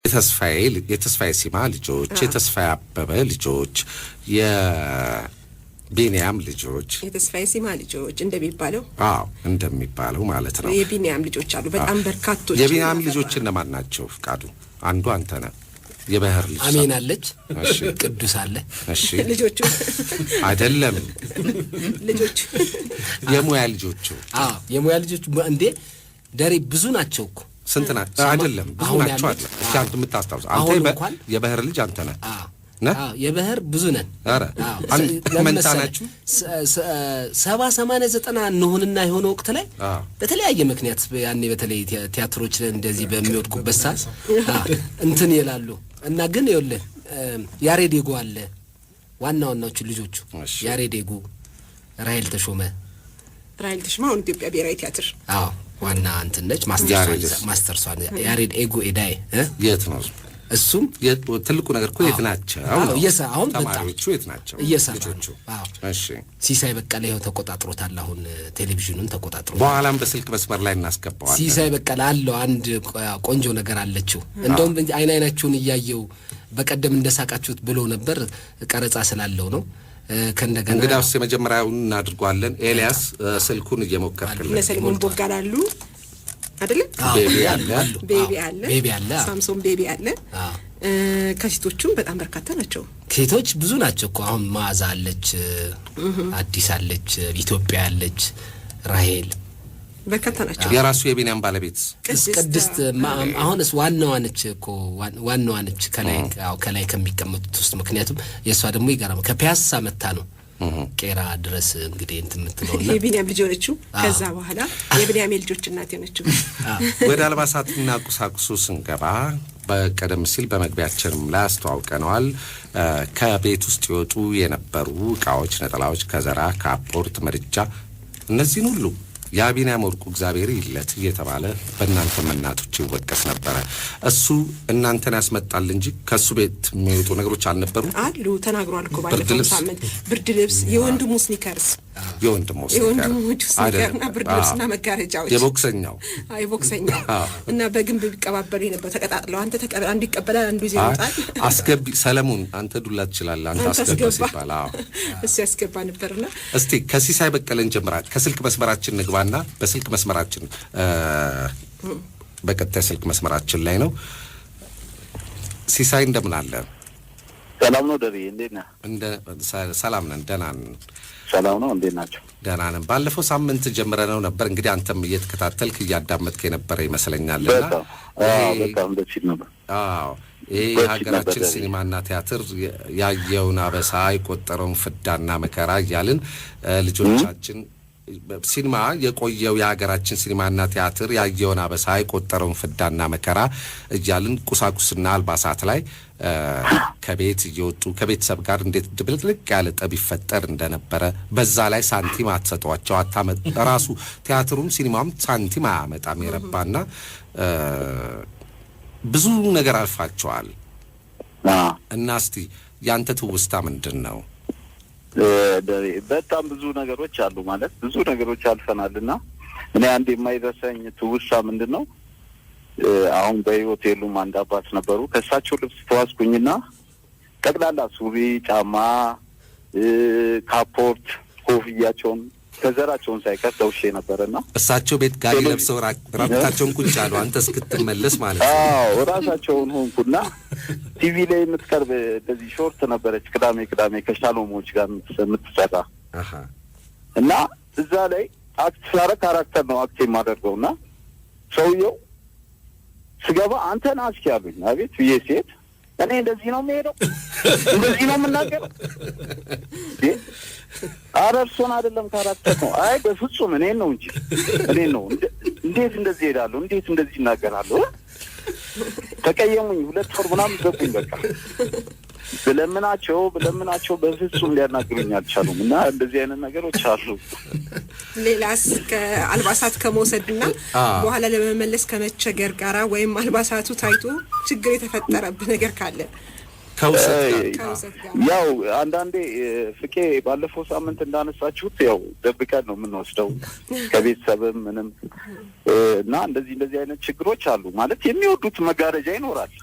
የተስፋዬ ሲማ ልጆች የተስፋዬ አበበ ልጆች የቢኒያም ልጆች የተስፋዬ ሲማ ልጆች እንደሚባለው ማለት ነው። የቢኒያም ልጆች አሉ በጣም በርካቶች። የቢኒያም ልጆች እነማን ናቸው? ፍቃዱ አንዱ አንተ ነህ። የባህር ልጅ አሜን አለች። እሺ ቅዱስ አለ። እሺ ልጆቹ አይደለም ልጆቹ የሙያ ልጆቹ የሙያ ልጆቹ እንዴ ደሬ ብዙ ናቸው እኮ። ስንት ናቸው? አይደለም ብዙ ናቸው አይደል? እስኪ አንተ የምታስታውስ አንተ የባህር ልጅ አንተ ነህ። የባህር ብዙ ነን። አረ መንታ ናችሁ 70 80 90 እንሆንና የሆነ ወቅት ላይ በተለያየ ምክንያት ያኔ በተለይ ቲያትሮች እንደዚህ በሚወድቁበት ሰዓት እንትን ይላሉ እና ግን ይኸውልህ ያሬዴጎ አለ ዋናዎቹ ልጆቹ ያሬዴጎ ራሄል ተሾመ አሁን ኢትዮጵያ ብሔራዊ ቲያትር ዋና እንትን ነች። ማስተርሷን ያሬድ ኤጎ ኤዳይ የት ነው እሱም ትልቁ ነገር እኮ የት ናቸው? አሁን ተማሪዎቹ የት ናቸው? ልጆቹ እሺ ሲሳይ በቀለ ይኸው ተቆጣጥሮታል። አሁን ቴሌቪዥኑን ተቆጣጥሮ በኋላም በስልክ መስመር ላይ እናስገባዋለን። ሲሳይ በቀለ አለው አንድ ቆንጆ ነገር አለችው። እንደውም አይናችሁን እያየው በቀደም እንደሳቃችሁት ብሎ ነበር። ቀረጻ ስላለው ነው። ከእንደገና እንግዲያውስ የመጀመሪያውን እናድርጓለን። ኤልያስ ስልኩን እየሞከርክልን ለሰለሞን ቦጋላሉ አይደለም? ቤቢ አለ ሳምሶን ቤቢ አለ። ከሴቶቹም በጣም በርካታ ናቸው። ሴቶች ብዙ ናቸው እኮ አሁን ማዛ አለች፣ አዲስ አለች፣ ኢትዮጵያ አለች፣ ራሄል በርካታ ናቸው። የራሱ የቢኒያም ባለቤት ቅድስት አሁንስ ዋናዋ ነች እኮ ዋናዋ ነች ከላይ ከሚቀመጡት ውስጥ። ምክንያቱም የእሷ ደግሞ ይገርም ከፒያሳ መታ ነው ቄራ ድረስ እንግዲህ እንትን የምትለውና የቢኒያም ልጅ ሆነችው። ከዛ በኋላ የቢኒያም ልጆች እናት ሆነችው። ወደ አልባሳትና ቁሳቁሱ ስንገባ በቀደም ሲል በመግቢያችንም ላይ አስተዋውቀነዋል። ከቤት ውስጥ ይወጡ የነበሩ እቃዎች፣ ነጠላዎች፣ ከዘራ፣ ካፖርት፣ ምድጃ እነዚህን ሁሉ የቢኒያም ወርቁ እግዚአብሔር ይለት እየተባለ በእናንተ እናቶች ይወቀስ ነበረ። እሱ እናንተን ያስመጣል እንጂ ከሱ ቤት የሚወጡ ነገሮች አልነበሩ አሉ። ተናግሯል እኮ ባለፈው ሳምንት። ብርድ ልብስ፣ የወንድሙ ስኒከርስ፣ የወንድሙ ስኒከርና ብርድ ልብስና መጋረጃዎች የቦክሰኛው እና በግንብ ቢቀባበሉ ነበር ተቀጣጥለው። አንተ አንዱ ይቀበላል፣ አንዱ ይዘውጣል። አስገቢ ሰለሞን አንተ ዱላ ትችላለህ፣ አንተ አስገባ ሲባል እሱ ያስገባ ነበርና እስቲ ከሲሳይ በቀለን ጀምራል። ከስልክ መስመራችን ንግባና በስልክ መስመራችን በቀጥታ ስልክ መስመራችን ላይ ነው። ሲሳይ እንደምን አለ? ሰላም ነው ደሪ፣ እንዴት ነህ? ሰላም ነን፣ ደህና ነን። ሰላም ነው፣ እንዴት ናቸው? ደህና ነን። ባለፈው ሳምንት ጀምረነው ነበር። እንግዲህ አንተም እየተከታተልክ እያዳመጥክ የነበረ ይመስለኛልና በጣም ደስ ይል ነበር። ይሄ የሀገራችን ሲኒማና ቲያትር ያየውን አበሳ የቆጠረውን ፍዳና መከራ እያልን ልጆቻችን ሲኒማ የቆየው የሀገራችን ሲኒማና ቲያትር ያየውን አበሳ የቆጠረውን ፍዳና መከራ እያልን ቁሳቁስና አልባሳት ላይ ከቤት እየወጡ ከቤተሰብ ጋር እንዴት ድብልቅልቅ ያለ ጠብ ይፈጠር እንደነበረ፣ በዛ ላይ ሳንቲም አትሰጧቸው ራሱ ቲያትሩም ሲኒማም ሳንቲም አያመጣም የረባና ብዙ ነገር አልፋቸዋል እና እስቲ ያንተ ትውስታ ምንድን ነው? በጣም ብዙ ነገሮች አሉ ማለት ብዙ ነገሮች አልፈናልና እኔ አንድ የማይረሳኝ ትውስታ ምንድን ነው? አሁን በህይወት የሉም አንድ አባት ነበሩ። ከእሳቸው ልብስ ተዋስኩኝና ጠቅላላ ሱሪ፣ ጫማ፣ ካፖርት፣ ኮፍያቸውን ከዘራቸውን ሳይቀር ተውሼ ነበርና እሳቸው ቤት ጋር ለብሰው ራቁታቸውን ቁጭ አሉ። አንተ እስክትመለስ ማለት ነው። ራሳቸውን ሆንኩና ቲቪ ላይ የምትቀርብ እንደዚህ ሾርት ነበረች ቅዳሜ ከሻሎሞች ጋር የምትሰራ እና እዛ ላይ አክት ሳረግ ካራክተር ነው አክት የማደርገውና ሰውየው ስገባ አንተን አስኪ ያሉኝ። አቤት ብዬ ሲሄድ እኔ እንደዚህ ነው የምሄደው፣ እንደዚህ ነው የምናገረው። ኧረ እርሶን አይደለም ካራክተር ነው። አይ በፍጹም እኔን ነው እንጂ እኔን ነው። እንዴት እንደዚህ ሄዳለሁ? እንዴት እንደዚህ እናገራለሁ? ተቀየሙኝ። 2 ወር ምናምን ገቡኝ። በቃ ብለምናቸው በፍጹም ሊያናግሩኝ አልቻሉም። እና እንደዚህ አይነት ነገሮች አሉ። ሌላስ ከአልባሳት ከመውሰድና በኋላ ለመመለስ ከመቸገር ጋራ ወይም አልባሳቱ ታይቶ ችግር የተፈጠረብህ ነገር ካለ ከውሰት ጋር ያው አንዳንዴ ፍቄ ባለፈው ሳምንት እንዳነሳችሁት ያው ደብቀን ነው የምንወስደው ከቤተሰብም ምንም እና እንደዚህ አይነት ችግሮች አሉ። ማለት የሚወዱት መጋረጃ ይኖራል።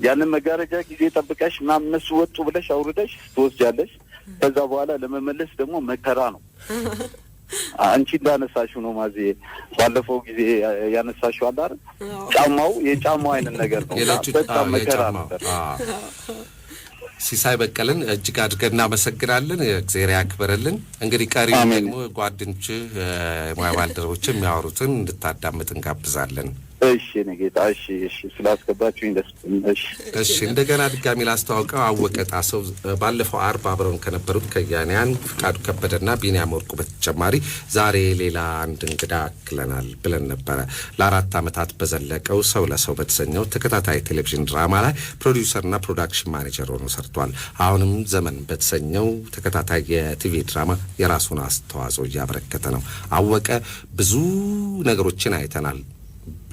ያንን መጋረጃ ጊዜ ጠብቀሽ ምናምን እነሱ ወጡ ብለሽ አውርደሽ ትወስጃለሽ። ከዛ በኋላ ለመመለስ ደግሞ መከራ ነው። አንቺ እንዳነሳሽው ነው ማዚ ባለፈው ጊዜ ያነሳሽው አለ አይደል? የጫማው አይነት ነገር ነው። በጣም መከራ ነበር። ሲሳይ በቀለን እጅግ አድርገን እናመሰግናለን። እግዚአብሔር ያክብርልን። እንግዲህ ቀሪው ደግሞ ጓደኞች ሙያ ባልደረቦች የሚያወሩትን እንድታዳምጥ እንጋብዛለን። እሺ ነጌታ እሺ ስላስገባችሁኝ ደስ እሺ እንደገና ድጋሚ ላስተዋውቀው አወቀ ጣሰው ባለፈው አርብ አብረውን ከነበሩት ከያንያን ፍቃዱ ከበደና ቢኒያም ወርቁ በተጨማሪ ዛሬ ሌላ አንድ እንግዳ አክለናል ብለን ነበረ። ለ4 ዓመታት በዘለቀው ሰው ለሰው በተሰኘው ተከታታይ ቴሌቪዥን ድራማ ላይ ፕሮዲውሰርና ፕሮዳክሽን ማኔጀር ሆኖ ሰርቷል። አሁንም ዘመን በተሰኘው ተከታታይ የቲቪ ድራማ የራሱን አስተዋጽኦ እያበረከተ ነው። አወቀ ብዙ ነገሮችን አይተናል።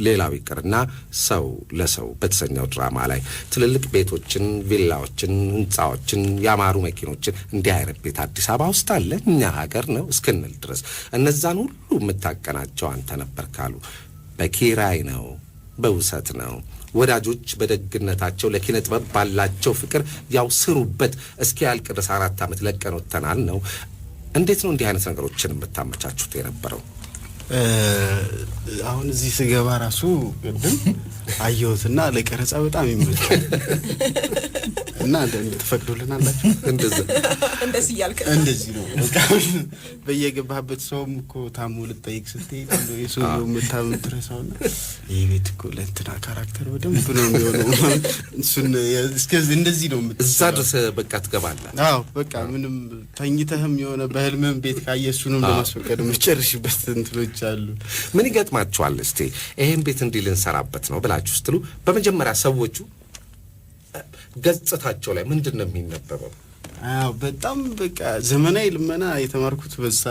ሌላው ይቅርና ሰው ለሰው በተሰኘው ድራማ ላይ ትልልቅ ቤቶችን፣ ቪላዎችን፣ ህንጻዎችን፣ ያማሩ መኪኖችን እንዲህ አይነት ቤት አዲስ አበባ ውስጥ አለ እኛ ሀገር ነው እስክንል ድረስ እነዛን ሁሉ የምታቀናቸው አንተ ነበር ካሉ በኪራይ ነው፣ በውሰት ነው። ወዳጆች በደግነታቸው ለኪነ ጥበብ ባላቸው ፍቅር ያው ስሩበት እስኪ ያልቅ ድረስ 4 ዓመት ለቀን ወጥተናል ነው። እንዴት ነው እንዲህ አይነት ነገሮችን የምታመቻቹት የነበረው? አሁን እዚህ ስገባ ራሱ ቅድም አየሁትና ለቀረጻ በጣም ይመቻል እና ተፈቅዶልን አላችሁ እንደዚህ ያልከ እንደዚህ ነው። በቃ በየገባበት ሰውም እኮ ታሙ ልጠይቅ ስትሄድ የሰው መታመም ድረሰውና ይሄ ቤት እኮ ለእንትና ካራክተር በደንብ ነው የሚሆነው እሱን እስከዚህ እንደዚህ ነው እዛ ድረስ በቃ ትገባለህ። አዎ በቃ ምንም ተኝተህም የሆነ በህልምም ቤት ካየሱንም ለማስፈቀድ መጨረሽበት እንትሎች አሉ። ምን ይገጥማችኋል? እስቲ ይሄን ቤት እንዲህ ልንሰራበት ነው ብላችሁ ስትሉ በመጀመሪያ ሰዎቹ ገጽታቸው ላይ ምንድነው የሚነበበው? አዎ በጣም በቃ ዘመናዊ ልመና የተማርኩት በሱ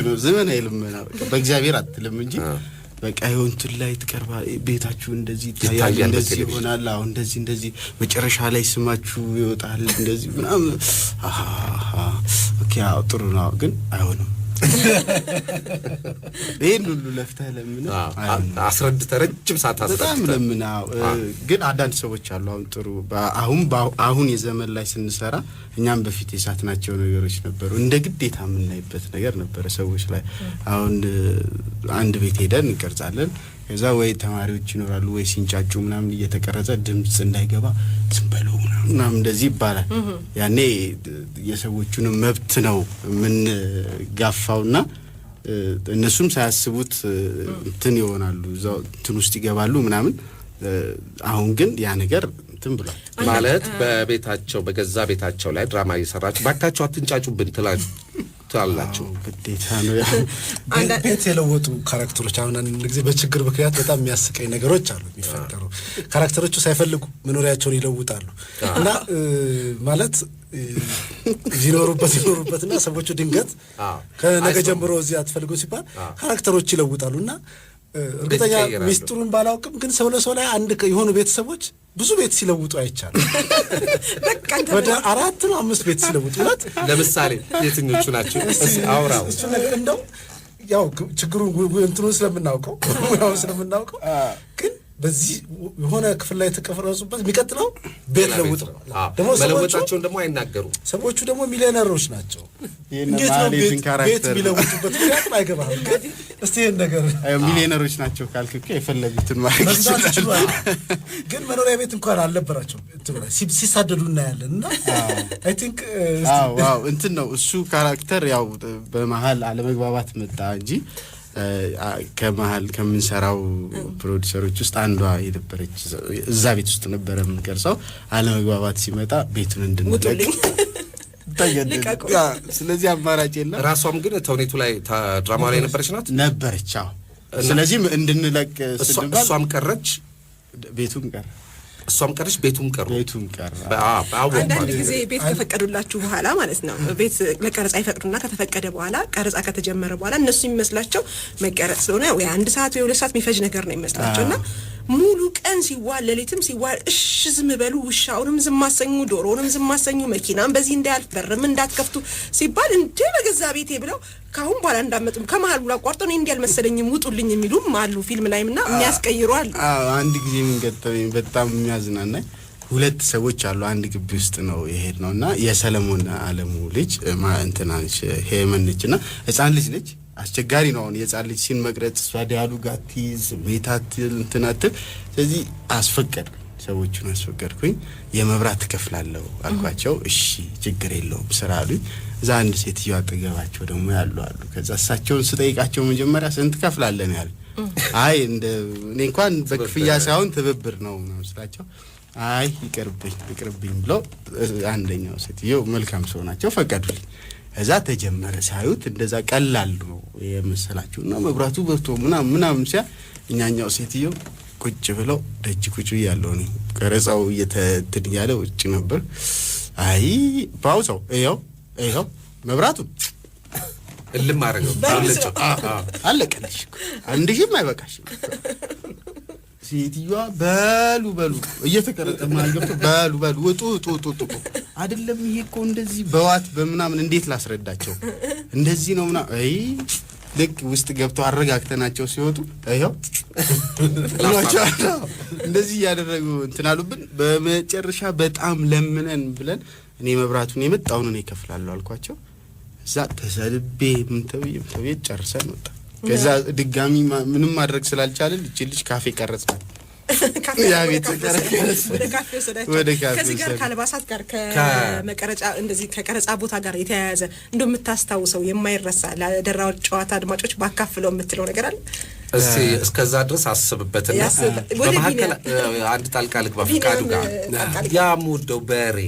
ነው። ዘመናዊ ልመና በቃ በእግዚአብሔር አትልም እንጂ በቃ ይሁንትን ላይ ተቀርባ ቤታችሁ እንደዚህ ይታያል፣ እንደዚህ ይሆናል፣ አሁን እንደዚህ መጨረሻ ላይ ስማችሁ ይወጣል እንደዚህ ምናምን ኦኬ አዎ ጥሩ ነው ግን አይሆንም። ይሄን ሁሉ ለፍተህ ለምን አስረድተህ ረጅም ሰዓት በጣም ለምን ግን አንዳንድ ሰዎች አሉ አሁን ጥሩ አሁን የዘመን ላይ ስንሰራ እኛም በፊት የሳትናቸው ነገሮች ነበሩ እንደ ግዴታ የምናይበት ነገር ነበረ ሰዎች ላይ። አሁን አንድ ቤት ሄደን እንቀርጻለን ከዛ ወይ ተማሪዎች ይኖራሉ ወይ ሲንጫጩ ምናምን እየተቀረጸ ድምጽ እንዳይገባ ዝም በለው ምናምን እንደዚህ ይባላል። ያኔ የሰዎቹን መብት ነው ምን ጋፋውና እነሱም ሳያስቡት እንትን ይሆናሉ እዛው እንትን ውስጥ ይገባሉ ምናምን። አሁን ግን ያ ነገር እንትን ብሏል ማለት በቤታቸው በገዛ ቤታቸው ላይ ድራማ እየሰራችሁ ባካችሁ አትንጫጩብን ትላላችሁ። ግዴታ ነው ያ ቤት የለወጡ ካራክተሮች አሁን አንድ ጊዜ በችግር ምክንያት በጣም የሚያስቀኝ ነገሮች አሉ የሚፈጠሩ። ካራክተሮቹ ሳይፈልጉ መኖሪያቸውን ይለውጣሉ እና ማለት ይኖሩበትና ሰዎቹ ድንገት ከነገ ጀምሮ እዚህ አትፈልጉ ሲባል ካራክተሮች ይለውጣሉና እርግጠኛ ሚስጥሩን ባላውቅም ግን ሰው ለሰው ላይ አንድ የሆኑ ቤተሰቦች ብዙ ቤት ሲለውጡ አይቻልም። በቃ ወደ 4 ነው 5 ቤት ሲለውጡ ማለት ለምሳሌ የትኞቹ ናቸው? አውራው እሱ ነገር እንደው ያው ችግሩን እንትኑን ስለምናውቀው ግን በዚህ የሆነ ክፍል ላይ ተቀፈረሱበት የሚቀጥለው ቤት ለውጥ ነው። ደግሞ መለወጣቸውን ደግሞ አይናገሩም። ሰዎቹ ደግሞ ሚሊዮነሮች ናቸው። እንዴት ነው ቤት የሚለውጡበት ምክንያት አይገባም። ግን እስቲ ይሄን ነገር ሚሊዮነሮች ናቸው ካልክ እኮ የፈለጉትን ማለት ይችላል። ግን መኖሪያ ቤት እንኳን አልነበራቸውም ሲሳደዱ እናያለንና አይ ቲንክ ዋው እንትን ነው እሱ ካራክተር ያው በመሃል አለመግባባት መጣ እንጂ ከመሃል ከምንሰራው ፕሮዲዩሰሮች ውስጥ አንዷ የነበረች እዛ ቤት ውስጥ ነበር የምንቀርጸው። አለመግባባት ሲመጣ ቤቱን እንድንለቅ ተገደደ። ስለዚህ አማራጭ የለም። ራሷም ግን ተውኔቱ ላይ ድራማ ላይ ነበረች። አዎ ስለዚህ እንድንለቅ ስንባል እሷም ቀረች፣ ቤቱም ቀረ። እሷም ቀረች፣ ቤቱም ቀረ። አንዳንድ ጊዜ ቤት ከፈቀዱላችሁ በኋላ ማለት ነው ቤት ለቀረጻ ይፈቅዱና ከተፈቀደ በኋላ ቀረጻ ከተጀመረ በኋላ እነሱ የሚመስላቸው መቀረጽ ስለሆነ ወይ 1 ሰዓት ወይ 2 ሰዓት የሚፈጅ ነገር ነው የሚመስላቸውና ሙሉ ቀን ሲዋል ሌሊትም ሲዋል እሺ ዝም በሉ፣ ውሻውንም ዝም አሰኙ፣ ዶሮውንም ዝም አሰኙ፣ መኪናም በዚህ እንዳያልፍ በርም እንዳትከፍቱ ሲባል እንዴ በገዛ ቤቴ ብለው ካሁን በኋላ እንዳመጡም ከመሀሉ አቋርጠው እኔ እንዲህ አልመሰለኝም ውጡልኝ የሚሉም አሉ ፊልም ላይምና የሚያስቀይሩ አሉ። አንድ ጊዜ ምን ገጠመኝ በጣም የሚያዝናናኝ፣ ሁለት ሰዎች አሉ አንድ ግቢ ውስጥ ነው የሄድ ነውና የሰለሞን አለሙ ልጅ እንትናንሽ ሄመንችና ህፃን ልጅ ነች። አስቸጋሪ ነው አሁን የህፃን ልጅ ሲን መቅረጽ እሷ ዲያሎግ ጋቲዝ ቤታትል እንትናትል። ስለዚህ ሰዎቹን አስፈቀድኩኝ። የመብራት ትከፍላለሁ አልኳቸው። እሺ ችግር የለውም ስራ አሉኝ። እዛ አንድ ሴትዮ አጠገባቸው ደግሞ ያሉ አሉ። ከዛ እሳቸውን ስጠይቃቸው መጀመሪያ ስንት ከፍላለን ያሉ፣ አይ እንደ እኔ እንኳን በክፍያ ሳይሆን ትብብር ነው ስላቸው፣ አይ ይቅርብኝ ብሎ አንደኛው ሴትዮ መልካም ሰው ናቸው ፈቀዱልኝ። እዛ ተጀመረ። ሳዩት እንደዛ ቀላል ነው የመሰላቸውና መብራቱ በርቶ ምናምን ሲያ እኛኛው ሴትዮ ቁጭ ብለው ደጅ ቁጭ ያለው ነው ቀረጻው እየተትን ያለ ውጭ ነበር። አይ ፓውዛው ይኸው መብራቱ እልም አረጋው አለቀለሽ አንድ ሺህም አይበቃሽም። ሴትዮዋ በሉ እየተቀረጠ ማልገብቶ በሉ ውጡ አይደለም ይሄ እኮ እንደዚህ በዋት በምናምን እንዴት ላስረዳቸው እንደዚህ ነው ምናምን። አይ ልክ ውስጥ ገብተው አረጋግተናቸው ሲወጡ ይኸው እንደዚህ ያደረጉ እንትን አሉብን። በመጨረሻ በጣም ለምነን ብለን እኔ መብራቱን የመጣውን እኔ እከፍላለሁ አልኳቸው። እዛ ተሰልቤ ምን ተብዬ ጨርሰን ወጣ። ከዛ ድጋሚ ምንም ማድረግ ስላልቻለን እቺ ልጅ ካፌ ቀረጽናል። ያ ቤት ወደ ካፌ ከዚህ ጋር ከአልባሳት ጋር ከመቀረጫ እንደዚህ ከቀረጻ ቦታ ጋር የተያያዘ እንደምታስታውሰው የማይረሳ ለደራው ጨዋታ አድማጮች ባካፍለው የምትለው ነገር አለ? እስቲ እስከዛ ድረስ አስብበትና በመሐከል አንድ ጣልቃ ልግባ ፈቃዱ ጋር ያ ሙደው በሬ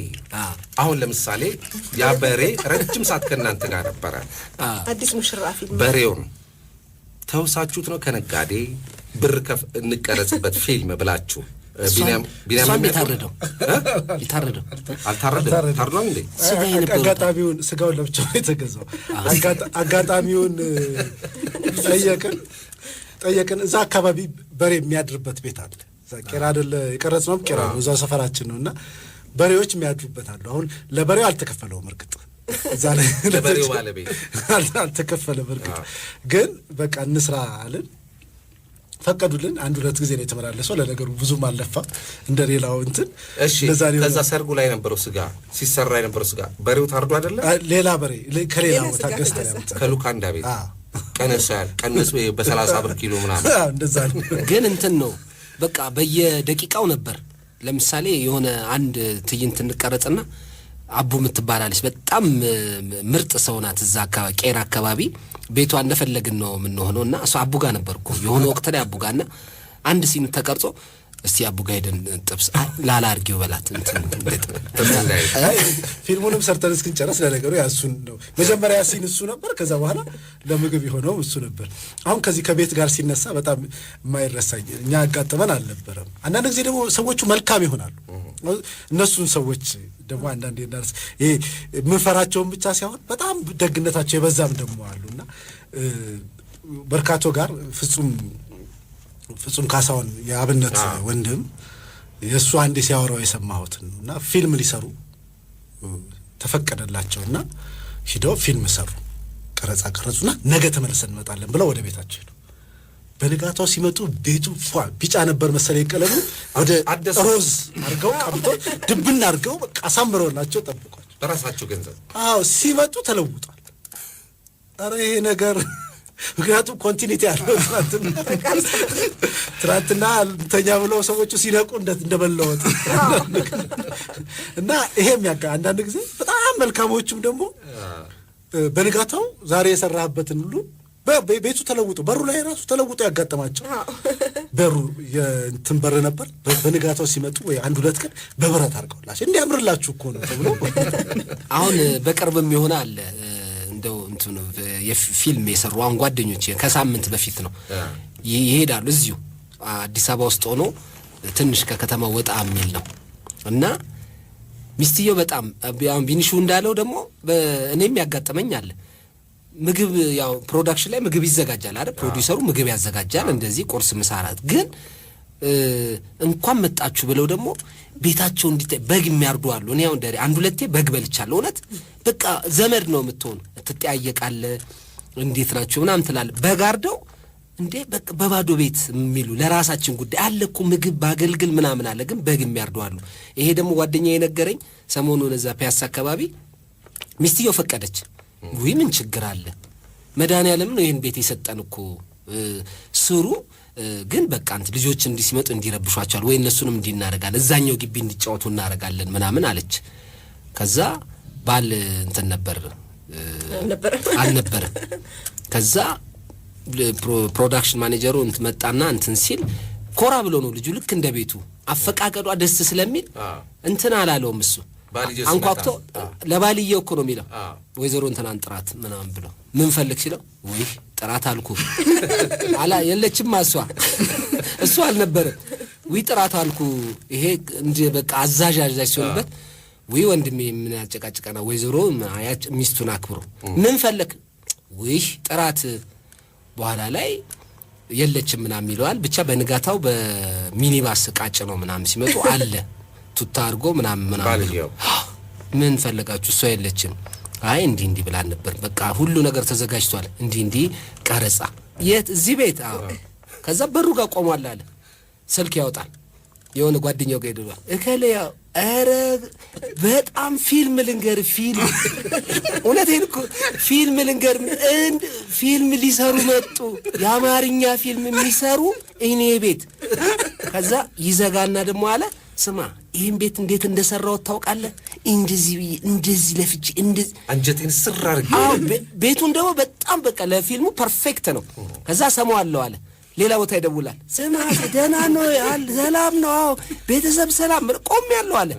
አሁን ለምሳሌ ያ በሬ ረጅም ሰዓት ከእናንተ ጋር ነበረ። አዲስ ሙሽራ ፊልም በሬውን ተውሳችሁት ነው ከነጋዴ ብር ከፍ እንቀረጽበት ፊልም ብላችሁ ቢኒያም ይታረደው አልታረደም ታርዷል እንዴ? አጋጣሚውን ስጋውን ለብቻው የተገዛው አጋጣሚውን ጠየቅን። እዛ አካባቢ በሬ የሚያድርበት ቤት አለ። እዛ ቄራ አይደለ የቀረጽነው ቄራ ነው፣ እዛው ሰፈራችን ነውና በሬዎች የሚያድሩበት አሉ። አሁን ለበሬው አልተከፈለውም እርግጥ እዛ ላይ ለበሬው ባለቤት አልተከፈለም እርግጥ፣ ግን በቃ እንስራ አለን ፈቀዱልን። አንድ ሁለት ጊዜ ነው የተመላለሰው። ለነገሩ ብዙም አልለፋ እንደሌላው እንትን። እሺ ከዛ ሰርጉ ላይ ነበረው ስጋ ሲሰራ የነበረው ስጋ በሬው ታርዶ አይደለ? ሌላ በሬ ከሌላ ቦታ ገዝተን ያመጣ ከሉካንዳ ቤት ቀነሱ በ30 ብር ኪሎ ምናምን እንደዛ ነው። ግን እንትን ነው በቃ በየደቂቃው ነበር። ለምሳሌ የሆነ አንድ ትዕይንት እንቀረጽና አቡ የምትባላለች በጣም ምርጥ ሰው ናት። እዛ አካባቢ ቄራ አካባቢ ቤቷ እንደፈለግን ነው የምንሆነውና እሷ አቡ ጋር ነበርኩ የሆነ ወቅት ላይ አቡ ጋርና አንድ ሲን ተቀርጾ እስቲ አቡ ጋር ሄደን ጥብስ ላላ አርጊው በላት እንትን ፊልሙንም ሰርተን እስክንጨርስ ለነገሩ ያሱን ነው መጀመሪያ ሲን እሱ ነበር። ከዛ በኋላ ለምግብ የሆነው እሱ ነበር። አሁን ከዚህ ከቤት ጋር ሲነሳ በጣም የማይረሳኝ እኛ ያጋጠመን አልነበረም። አንዳንድ ጊዜ ደግሞ ሰዎቹ መልካም ይሆናሉ። እነሱን ሰዎች ደግሞ አንዳንዴ እንዳርስ ይሄ ምንፈራቸውን ብቻ ሳይሆን በጣም ደግነታቸው የበዛም ደግሞ አሉና በርካቶ ጋር ፍጹም ካሳውን የአብነት ወንድም የእሱ አንዴ ሲያወራው የሰማሁትን እና ፊልም ሊሰሩ ተፈቀደላቸውና ሂደው ፊልም ሰሩ። ቀረጹና ነገ ተመልሰን እንመጣለን ብለው ወደ ቤታቸው ሄዱ። በንጋታው ሲመጡ ቤቱ ቢጫ ነበር መሰለኝ ቀለሙ፣ ወደ ሮዝ አርገው ቀብቶ ድብና አርገው በቃ አሳምረውላቸው ጠብቋቸው በራሳቸው ገንዘብ። ሲመጡ ተለውጧል። ኧረ ይሄ ነገር ምክንያቱም ኮንቲኒቲ ያለው ትናንትና ተኛ ብለው ሰዎቹ ሲነቁ እንደበለወጥ እና ይሄም አንዳንድ ጊዜ በጣም መልካሞቹም ደግሞ በንጋታው ዛሬ የሰራህበትን ሁሉ ቤቱ ተለውጦ በሩ ላይ ራሱ ተለውጦ ያጋጠማቸው። በሩ የእንትን በር ነበር። በንጋታው ሲመጡ ወይ አንድ ሁለት ቀን በብረት አድርገውላቸው እንዲያምርላችሁ እኮ ነው ተብሎ አሁን በቅርብም የሆነ አለ እንደው እንትኑ የፊልም የሰሩ አሁን ጓደኞቼ ከሳምንት በፊት ነው ይሄዳሉ። እዚሁ አዲስ አበባ ውስጥ ሆኖ ትንሽ ከከተማ ወጣ የሚል ነው እና ሚስትየው በጣም ቢያውን ቢኒሹ እንዳለው ደግሞ እኔም ያጋጠመኝ አለ። ምግብ ያው ፕሮዳክሽን ላይ ምግብ ይዘጋጃል አይደል? ፕሮዲዩሰሩ ምግብ ያዘጋጃል እንደዚህ ቁርስ፣ ምሳ፣ እራት። ግን እንኳን መጣችሁ ብለው ደግሞ ቤታቸው እንዲታይ በግ የሚያርዱ አሉ። እኔ አሁን ደሬ አንድ ሁለቴ በግ በልቻለሁ። እውነት በቃ ዘመድ ነው የምትሆን፣ ትጠያየቃለህ፣ እንዴት ናቸው ምናምን ትላለህ። በግ አርደው እንዴ በቃ በባዶ ቤት የሚሉ ለራሳችን ጉዳይ አለ እኮ ምግብ ባገልግል ምናምን አለ፣ ግን በግ የሚያርዱ አሉ። ይሄ ደግሞ ጓደኛዬ የነገረኝ ሰሞኑን እዛ ፒያሳ አካባቢ ሚስትየው ፈቀደች። ወይ ምን ችግር አለ? መድኃኒዓለም ነው ይህን ቤት የሰጠን እኮ ስሩ፣ ግን በቃ ልጆች እንዲህ ሲመጡ እንዲረብሿቸዋል ወይ እነሱንም እንዲህ እናደርጋለን፣ እዛኛው ግቢ እንዲጫወቱ እናደርጋለን ምናምን አለች። ከዛ ባል እንትን ነበር አልነበረም። ከዛ ፕሮዳክሽን ማኔጀሩ መጣና እንትን ሲል ኮራ ብሎ ነው ልጁ ልክ እንደ ቤቱ አፈቃቀዷ ደስ ስለሚል እንትን አላለውም እሱ አንኳኩቶ ለባልየው እኮ ነው የሚለው ወይዘሮ እንትናን ጥራት ምናምን ብሎ ምን ፈልግ ሲለው ወይ ጥራት አልኩ አላ የለችም እሱ አልነበረም ወይ ጥራት አልኩ ይሄ እንደ በቃ አዛዥ ሲሆንበት ወይ ወንድሜ ምን ያጨቃጭቀና ወይዘሮ ሚስቱን አክብሮ ምን ፈልግ ወይ ጥራት በኋላ ላይ የለችም ምናምን ይለዋል። ብቻ በንጋታው በሚኒባስ ቃጭ ነው ምናምን ሲመጡ አለ ቱታ አድርጎ ምናምን ምን ፈለጋችሁ? እሷ የለችም። አይ እንዲህ ብላን ነበር። በቃ ሁሉ ነገር ተዘጋጅቷል። እንዲህ ቀረጻ የት እዚህ ቤት? ከዛ በሩ ጋር ቆሟል አለ። ስልክ ያወጣል። የሆነ ጓደኛው ጋር ሄዷል። እከለያ ኧረ በጣም ፊልም ልንገር ፊልም እውነቴን እኮ ፊልም ልንገር ፊልም ሊሰሩ መጡ። የአማርኛ ፊልም የሚሰሩ እኔ ቤት። ከዛ ይዘጋና ደግሞ አለ ስማ ይህን ቤት እንዴት እንደሰራው ታውቃለህ? እንደዚህ ለፍቼ እንደዚህ አንጀቴን ስር አድርጌ ቤቱን ደግሞ በጣም በቃ ለፊልሙ ፐርፌክት ነው። ከዛ ሰማዋለሁ አለ። ሌላ ቦታ ይደውላል። ስማ ደህና ነው ሰላም ነው ቤተሰብ ሰላም ቆም ያለው አለ።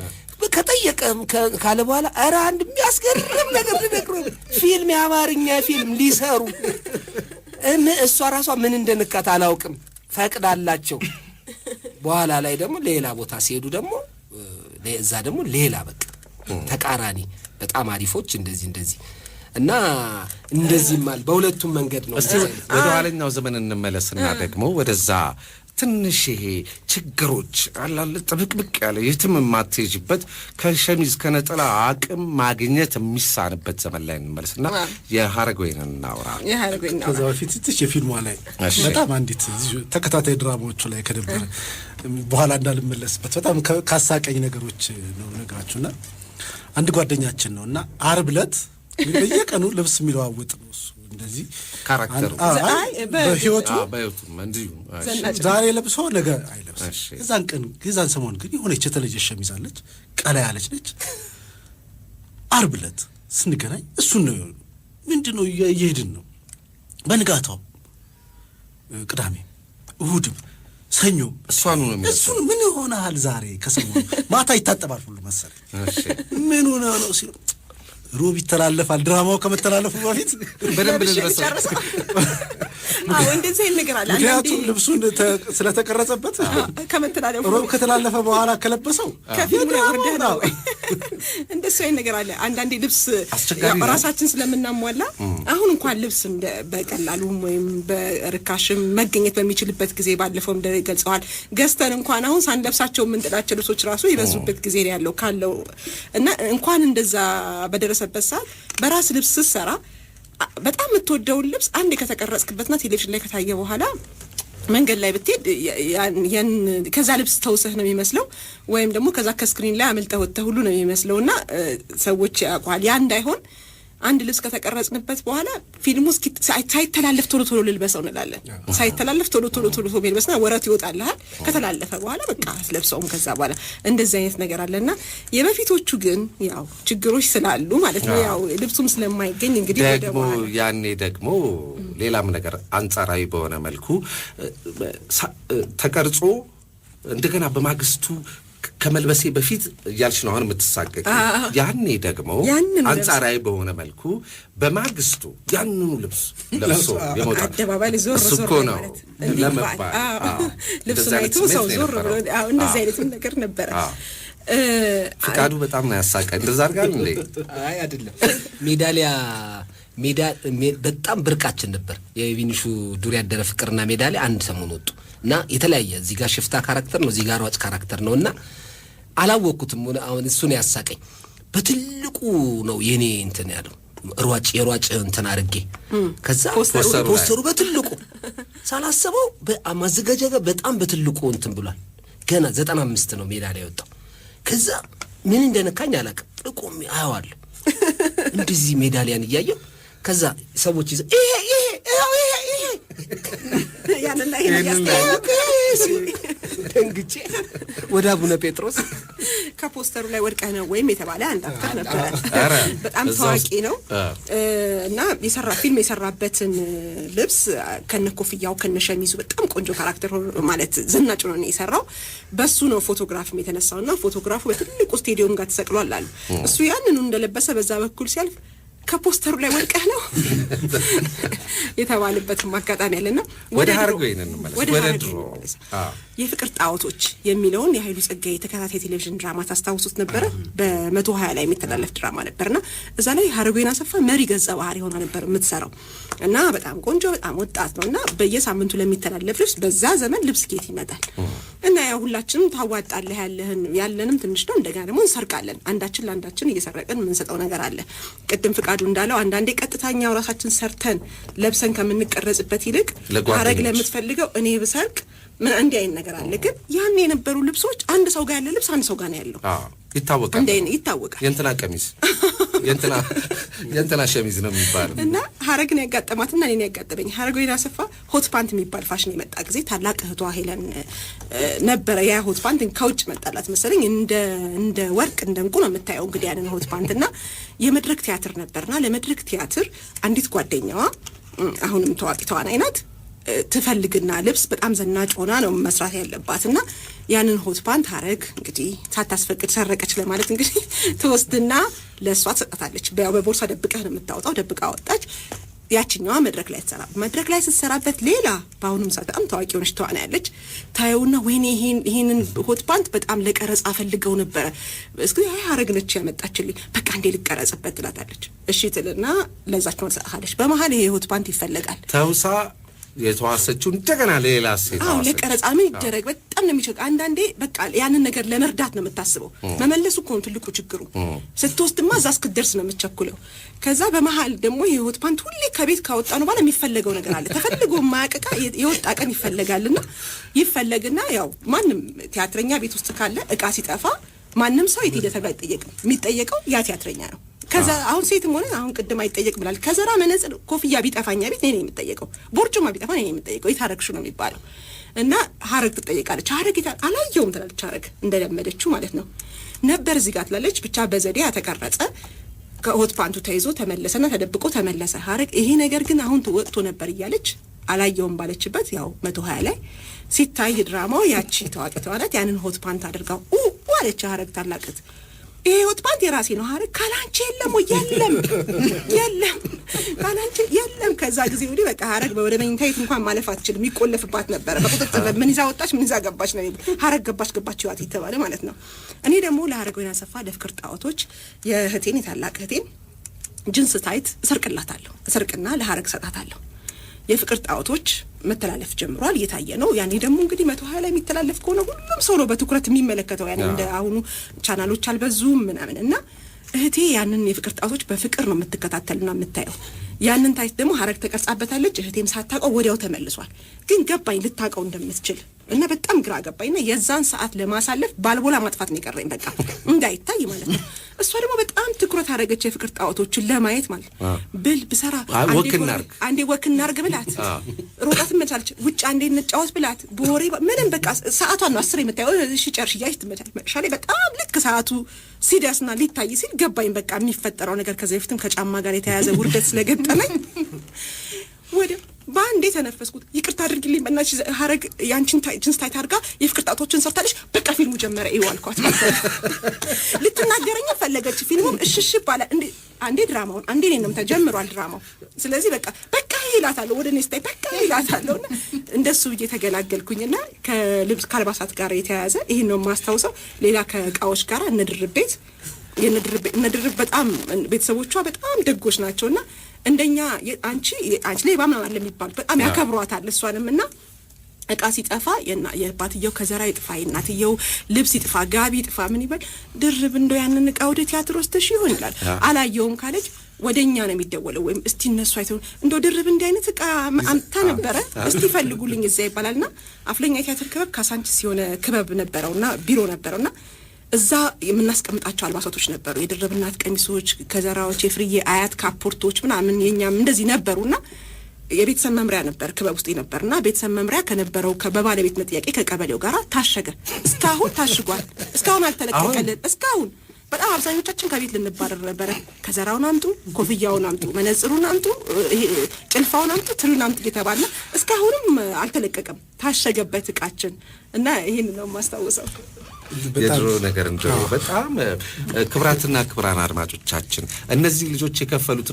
ከጠየቀም ካለ በኋላ ኧረ አንድ የሚያስገርም ነገር ልነግርህ ፊልም የአማርኛ ፊልም ሊሰሩ እሷ ራሷ ምን እንደነካት አላውቅም ፈቅዳላቸው። በኋላ ላይ ደግሞ ሌላ ቦታ ሲሄዱ ደግሞ እዛ ደግሞ ሌላ በቃ ተቃራኒ በጣም አሪፎች እንደዚህ እና እንደዚህ ማለት በሁለቱም መንገድ ነው። እስቲ ወደ ኋለኛው ዘመን እንመለስና ደግሞ ወደዛ ትንሽ ይሄ ችግሮች አላለ ጥብቅብቅ ያለ የትም የማትሄጂበት ከሸሚዝ ከነጠላ አቅም ማግኘት የሚሳንበት ዘመን ላይ እንመለስና የሀረገወይንን እናውራ። ከዛ በፊት ትንሽ የፊልሟ ላይ በጣም አንዲት ተከታታይ ድራማዎቹ ላይ ከነበረ በኋላ እንዳልመለስበት በጣም ካሳቀኝ ነገሮች ነው ነግራችሁና አንድ ጓደኛችን ነውና ዓርብ ዕለት በየቀኑ ልብስ የሚለዋወጥ ነው እሱ እንደዚህ ካራክተሩ በህይወቱ እንዲሁ ዛሬ ለብሶ ነገ አይለብስ። የዛን ሰሞን ግን የሆነች የተለየ ሸሚዝ አለች፣ ቀላ ያለች ነች። ዓርብ ዕለት ስንገናኝ እሱን ነው ምንድነው እየሄድን ነው። በንጋታው ቅዳሜ እሑድም ሰኞ እሷኑ ነው የሚለው። እሱን ምን ሆነሃል ዛሬ ከሰሞኑ ማታ ይታጠባል ሁሉ መሰለኝ። ምን ሆነ ነው ሲሉ ሮብ ይተላለፋል። ድራማው ከመተላለፉ በፊት በደንብ ልንረሳው እንደዚህ ነገር አለ። ምክንያቱም ልብሱ ስለተቀረጸበት ከመተላለፉ ሮብ ከተላለፈ በኋላ ከለበሰው ከፊልሙ ወርደህ ነው። እንደሱ አይነት ነገር አለ። አንዳንዴ ልብስ ራሳችን ስለምናሟላ አሁን እንኳን ልብስ በቀላሉም ወይም በርካሽም መገኘት በሚችልበት ጊዜ ባለፈውም ገልጸዋል። ገዝተን እንኳን አሁን ሳንለብሳቸው የምንጥላቸው ልብሶች ራሱ ይበዙበት ጊዜ ነው ያለው ካለው እና እንኳን እንደዛ በደረሰበት ሰዓት በራስ ልብስ ስትሰራ በጣም የምትወደውን ልብስ አንዴ ከተቀረጽክበትና ቴሌቪዥን ላይ ከታየ በኋላ መንገድ ላይ ብትሄድ ከዛ ልብስ ተውሰህ ነው የሚመስለው፣ ወይም ደግሞ ከዛ ከስክሪን ላይ አመልጠህ ወጥተህ ሁሉ ነው የሚመስለውና ሰዎች ያውቃል። ያ እንዳይሆን አንድ ልብስ ከተቀረጽንበት በኋላ ፊልሙ ሳይተላለፍ ቶሎ ልልበሰው እንላለን። ሳይተላለፍ ቶሎ መልበስና ወረት ይወጣልሃል። ከተላለፈ በኋላ በቃ አትለብሰውም። ከዛ በኋላ እንደዚህ አይነት ነገር አለና የበፊቶቹ ግን ያው ችግሮች ስላሉ ማለት ነው ያው ልብሱም ስለማይገኝ እንግዲህ ደግሞ ያኔ ደግሞ ሌላም ነገር አንጻራዊ በሆነ መልኩ ተቀርጾ እንደገና በማግስቱ ከመልበሴ በፊት እያልሽ ነው አሁን የምትሳቀቂ። ያኔ ደግሞ አንጻራዊ በሆነ መልኩ በማግስቱ ያንኑ ልብስ ለብሶ የመውጣት አደባባይ ዞር እኮ ነው ለመባል ልብስ አይቶ ሰው ዞር ብሎ እንደዚህ አይነት ነገር ነበረ። ፍቃዱ በጣም ነው ያሳቀኝ። እንደዛ አድርጋል እንዴ? አይ አይደለም። ሜዳሊያ በጣም ብርቃችን ነበር። የቢኒሹ ዱር ያደረ ፍቅርና ሜዳሊያ አንድ ሰሞን ወጡ እና የተለያየ እዚህ ጋር ሽፍታ ካራክተር ነው፣ እዚህ ጋር ሯጭ ካራክተር ነው እና አላወቅኩትም። አሁን እሱን ያሳቀኝ በትልቁ ነው የኔ እንትን ያለው የሯጭ እንትን አድርጌ ከዛ ፖስተሩ በትልቁ ሳላስበው በማዘጋጃ ጋር በጣም በትልቁ እንትን ብሏል። ገና 95 ነው ሜዳሊያ የወጣው። ከዛ ምን እንደነካኝ አላውቅም። ጥቆም አየዋለሁ እንደዚህ ሜዳሊያን እያየሁ ከዛ ሰዎች ይዘ ይሄ ያንን ላይ ደንግጬ ወደ አቡነ ጴጥሮስ ከፖስተሩ ላይ ወድቀህ ነው ወይም የተባለ አንድ አክተር ነበረ። በጣም ታዋቂ ነው እና ፊልም የሰራበትን ልብስ ከነኮፍያው ከነሸሚዙ በጣም ቆንጆ ካራክተር ማለት ዘናጭ ነው የሰራው። በሱ ነው ፎቶግራፍም የተነሳውና ፎቶግራፉ በትልቁ ስቴዲየም ጋር ተሰቅሏል አሉ። እሱ ያንኑ እንደለበሰ በዛ በኩል ሲያልፍ ከፖስተሩ ላይ ወድቀህ ነው የተባለበት ማጋጣሚ ያለና ወደ ሀረጎይን ወደ ድሮ የፍቅር ጣዖቶች የሚለውን የኃይሉ ጸጋዬ ተከታታይ ቴሌቪዥን ድራማ ታስታውሱት ነበረ? በ120 ላይ የሚተላለፍ ድራማ ነበርና እዛ ላይ ሀረጎይን አሰፋ መሪ ገጸ ባህሪ ሆና ነበር የምትሰራው እና በጣም ቆንጆ በጣም ወጣት ነውና በየሳምንቱ ለሚተላለፍ ልብስ በዛ ዘመን ልብስ ጌት ይመጣል እና ያው ሁላችንም ታዋጣለህ ያለንም ትንሽ ነው። እንደገና ደግሞ እንሰርቃለን። አንዳችን ለአንዳችን እየሰረቅን የምንሰጠው ነገር አለ። ቅድም ፍቃዱ እንዳለው አንዳንዴ ቀጥታኛው ራሳችን ሰርተን ለብሰን ከምንቀረጽበት ይልቅ ሀረግ ለምትፈልገው እኔ ብሰርቅ ምን እንዲህ አይነት ነገር አለ። ግን ያን የነበሩ ልብሶች አንድ ሰው ጋር ያለ ልብስ አንድ ሰው ጋር ነው ያለው። ይታወቃል። ይታወቃል። የእንትና ቀሚስ የእንትና ሸሚዝ ነው የሚባለው እና ሀረግን ያጋጠማትና እኔን ያጋጠመኝ ሀረጎይን አሰፋ ሆት ፓንት የሚባል ፋሽን የመጣ ጊዜ ታላቅ እህቷ ሄለን ነበረ። ያ ሆት ፓንት ከውጭ መጣላት መሰለኝ እንደ ወርቅ እንደ እንቁ ነው የምታየው እንግዲህ ያንን ሆት ፓንትና የመድረክ ቲያትር ነበርና ለመድረክ ቲያትር አንዲት ጓደኛዋ አሁንም ታዋቂ ተዋናይ ናት ትፈልግና ልብስ በጣም ዘናጭ ሆና ነው መስራት ያለባትና ያንን ሆት ፓንት ሀረግ እንግዲህ ሳታስፈቅድ ሰረቀች ለማለት እንግዲህ ተወስድና ለሷ ተሰጣታለች። በቦርሳ ደብቀህ ነው የምታወጣው። ደብቃ ወጣች። ያቺኛዋ መድረክ ላይ ስትሰራበት ሌላ በአሁኑም ሰዓት በጣም ታዋቂ ሆነች ተዋናይ ያለች ታየውና ወይኔ ይሄንን ሆት ፓንት በጣም ለቀረጻ ፈልገው ነበረ እስኪ ሀረግ ነች ያመጣችልኝ በቃ እንዴ ልቀረጽበት ትላታለች። እሺ ትልና ለዛች ነው ተሳኻለች። በመሃል ይሄ ሆት ፓንት ይፈልጋል ተውሳ የተዋሰችው እንደገና ሌላ ሴት ለቀረጻ ምን ይደረግ በጣም ነው የሚቸገር። አንዳንዴ በቃ ያንን ነገር ለመርዳት ነው የምታስበው። መመለሱ እኮ ነው ትልቁ ችግሩ። ስትወስድማ እዛ እስክትደርስ ነው የምትቸኩለው። ከዛ በመሃል ደግሞ የህይወት ፓንት ሁሌ ከቤት ካወጣ ነው በኋላ የሚፈለገው ነገር አለ። ተፈልጎ ማያቀቃ የወጣ ቀን ይፈለግና ያው ማንም ቲያትረኛ ቤት ውስጥ ካለ እቃ ሲጠፋ ማንም ሰው የት ሄደ ተብሎ አይጠየቅም። የሚጠየቀው ያ ቲያትረኛ ነው። ከዛ አሁን ሴትም ሆነ አሁን ቅድም አይጠየቅ ብላል። ከዘራ መነጽር ኮፍያ ቢጠፋኛ ቤት እኔ ነኝ የምጠየቀው። ቦርጩማ ቢጠፋ እኔ ነኝ የምጠየቀው። የታረግሹ ነው የሚባለው እና ሀረግ ትጠየቃለች። ሀረግ አላየውም ትላለች። ሀረግ እንደለመደችው ማለት ነው ነበር እዚህ ጋር ትላለች። ብቻ በዘዴ ተቀረጸ። ከሆት ፓንቱ ተይዞ ተመለሰና ተደብቆ ተመለሰ። ሀረግ ይሄ ነገር ግን አሁን ወጥቶ ነበር እያለች አላየውም ባለችበት ያው 120 ላይ ሲታይ ድራማው ያቺ ታዋቂ ተዋናት ያንን ሆት ፓንት አድርጋው ዋለች። ሀረግ ታላቅት ይሄ ሆት ፓንት የራሴ ነው ሀረግ ካላንቺ የለም ካላንቺ የለም። ከዛ ጊዜ ወዲህ በቃ ሀረግ ወደ መኝታ ቤት እንኳን ማለፍ አትችልም። ይቆለፍባት ነበር በቁጥጥር ምን ይዛ ወጣች ምን ይዛ ገባች ነው ሀረግ ገባች ይዋት ይተባለ ማለት ነው። እኔ ደግሞ ለሀረጎይን አሰፋ ለፍቅር ጣዖቶች የእህቴን የታላቅ እህቴን ጅንስ ታይት እሰርቅና ለሀረግ ሰጣታለሁ። የፍቅር ጣዖቶች መተላለፍ ጀምሯል፣ እየታየ ነው። ያኔ ደግሞ እንግዲህ 120 ላይ የሚተላለፍ ከሆነ ሁሉም ሰው ነው በትኩረት የሚመለከተው። ያኔ እንደ አሁኑ ቻናሎች አልበዙም ምናምን እና እህቴ ያንን የፍቅር ጣዖቶች በፍቅር ነው የምትከታተልና የምታየው። ያንን ታይት ደግሞ ሀረግ ተቀርጻበታለች። እህቴም ሳታውቀው ወዲያው ተመልሷል። ግን ገባኝ ልታውቀው እንደምትችል እና በጣም ግራ ገባኝና የዛን ሰዓት ለማሳለፍ ባልቦላ ማጥፋት ነው የቀረኝ በቃ እንዳይታይ ማለት ነው። እሷ ደግሞ በጣም ትኩረት አደረገች የፍቅር ጣዖቶችን ለማየት ማለት ብል ብሰራ አንዴ ወክናርግ ብላት ሮጣት ትመቻለች። ውጭ አንዴ እንጫወት ብላት በወሬ ምንም በቃ ሰዓቷን ነው 10 የምታየው። እሺ ጨርሽ እያለች ትመቻለች። መሻሌ በጣም ልክ ሰዓቱ ሲደርስና ሊታይ ሲል ገባኝ በቃ የሚፈጠረው ነገር ከዚህ በፊትም ከጫማ ጋር የተያያዘ ውርደት ስለገጠመኝ ወደ ባንዴ ተነፈስኩት። ይቅርታ አድርግልኝ በእናትሽ ሀረግ ያንቺን ጅንስ ታይት አድርጋ የፍቅር ጣቶችን ሰርታለች። በቃ ፊልሙ ጀመረ ይዋልኳት ልትናገረኝ ፈለገች። ፊልሙም እሽሽ ባለ አንዴ ድራማውን አንዴ እኔንም ተጀምሯል ድራማው። ስለዚህ በቃ ይላታለሁ ወደ ኔስታይ በቃ ይላታለሁና እንደሱ ብዬ ተገላገልኩኝና ከልብስ ካልባሳት ጋር የተያያዘ ይሄን ነው የማስታውሰው። ሌላ ከእቃዎች ጋር እነድርብ በጣም ቤተሰቦቿ በጣም ደጎች ናቸውና እንደኛ አንቺ ሌባ ምናምን አለ የሚባል በጣም ያከብሯታል እሷንም እና እቃ ሲጠፋ የአባትየው ከዘራ ይጥፋ፣ የእናትየው ልብስ ይጥፋ፣ ጋቢ ይጥፋ፣ ምን ይበል ድርብ እንደው ያንን እቃ ወደ ቲያትር ወስደሽ ይሆን ይላል። አላየውም ካለች ወደኛ ነው የሚደወለው። ወይም እስቲ እነሱ አይተው እንደው ድርብ እንዲህ አይነት እቃ አምታ ነበረ እስቲ ፈልጉልኝ እዛ ይባላልና አፍለኛ ቲያትር ክበብ ካሳንቺስ የሆነ ክበብ ነበረውና ቢሮ ነበረውና እዛ የምናስቀምጣቸው አልባሳቶች ነበሩ። የድርብ እናት ቀሚሶች፣ ከዘራዎች፣ የፍርዬ አያት ካፖርቶች ምናምን የኛም እንደዚህ ነበሩና የቤተሰብ መምሪያ ነበር ክበብ ውስጥ ነበርና ቤተሰብ መምሪያ ከነበረው በባለቤትነት ጥያቄ ከቀበሌው ጋር ታሸገ። እስካሁን ታሽጓል። እስካሁን አልተለቀቀልን። እስካሁን በጣም አብዛኞቻችን ከቤት ልንባረር ነበረ። ከዘራውን አምጡ፣ ኮፍያውን አምጡ፣ መነጽሩን አምጡ፣ ጭልፋውን አምጡ፣ ትሪውን አምጡ እየተባለ እስካሁንም አልተለቀቀም። ታሸገበት እቃችን እና ይሄን ነው የማስታውሰው። የድሮ ነገር እንደው በጣም ክብራትና ክብራን አድማጮቻችን እነዚህ ልጆች የከፈሉት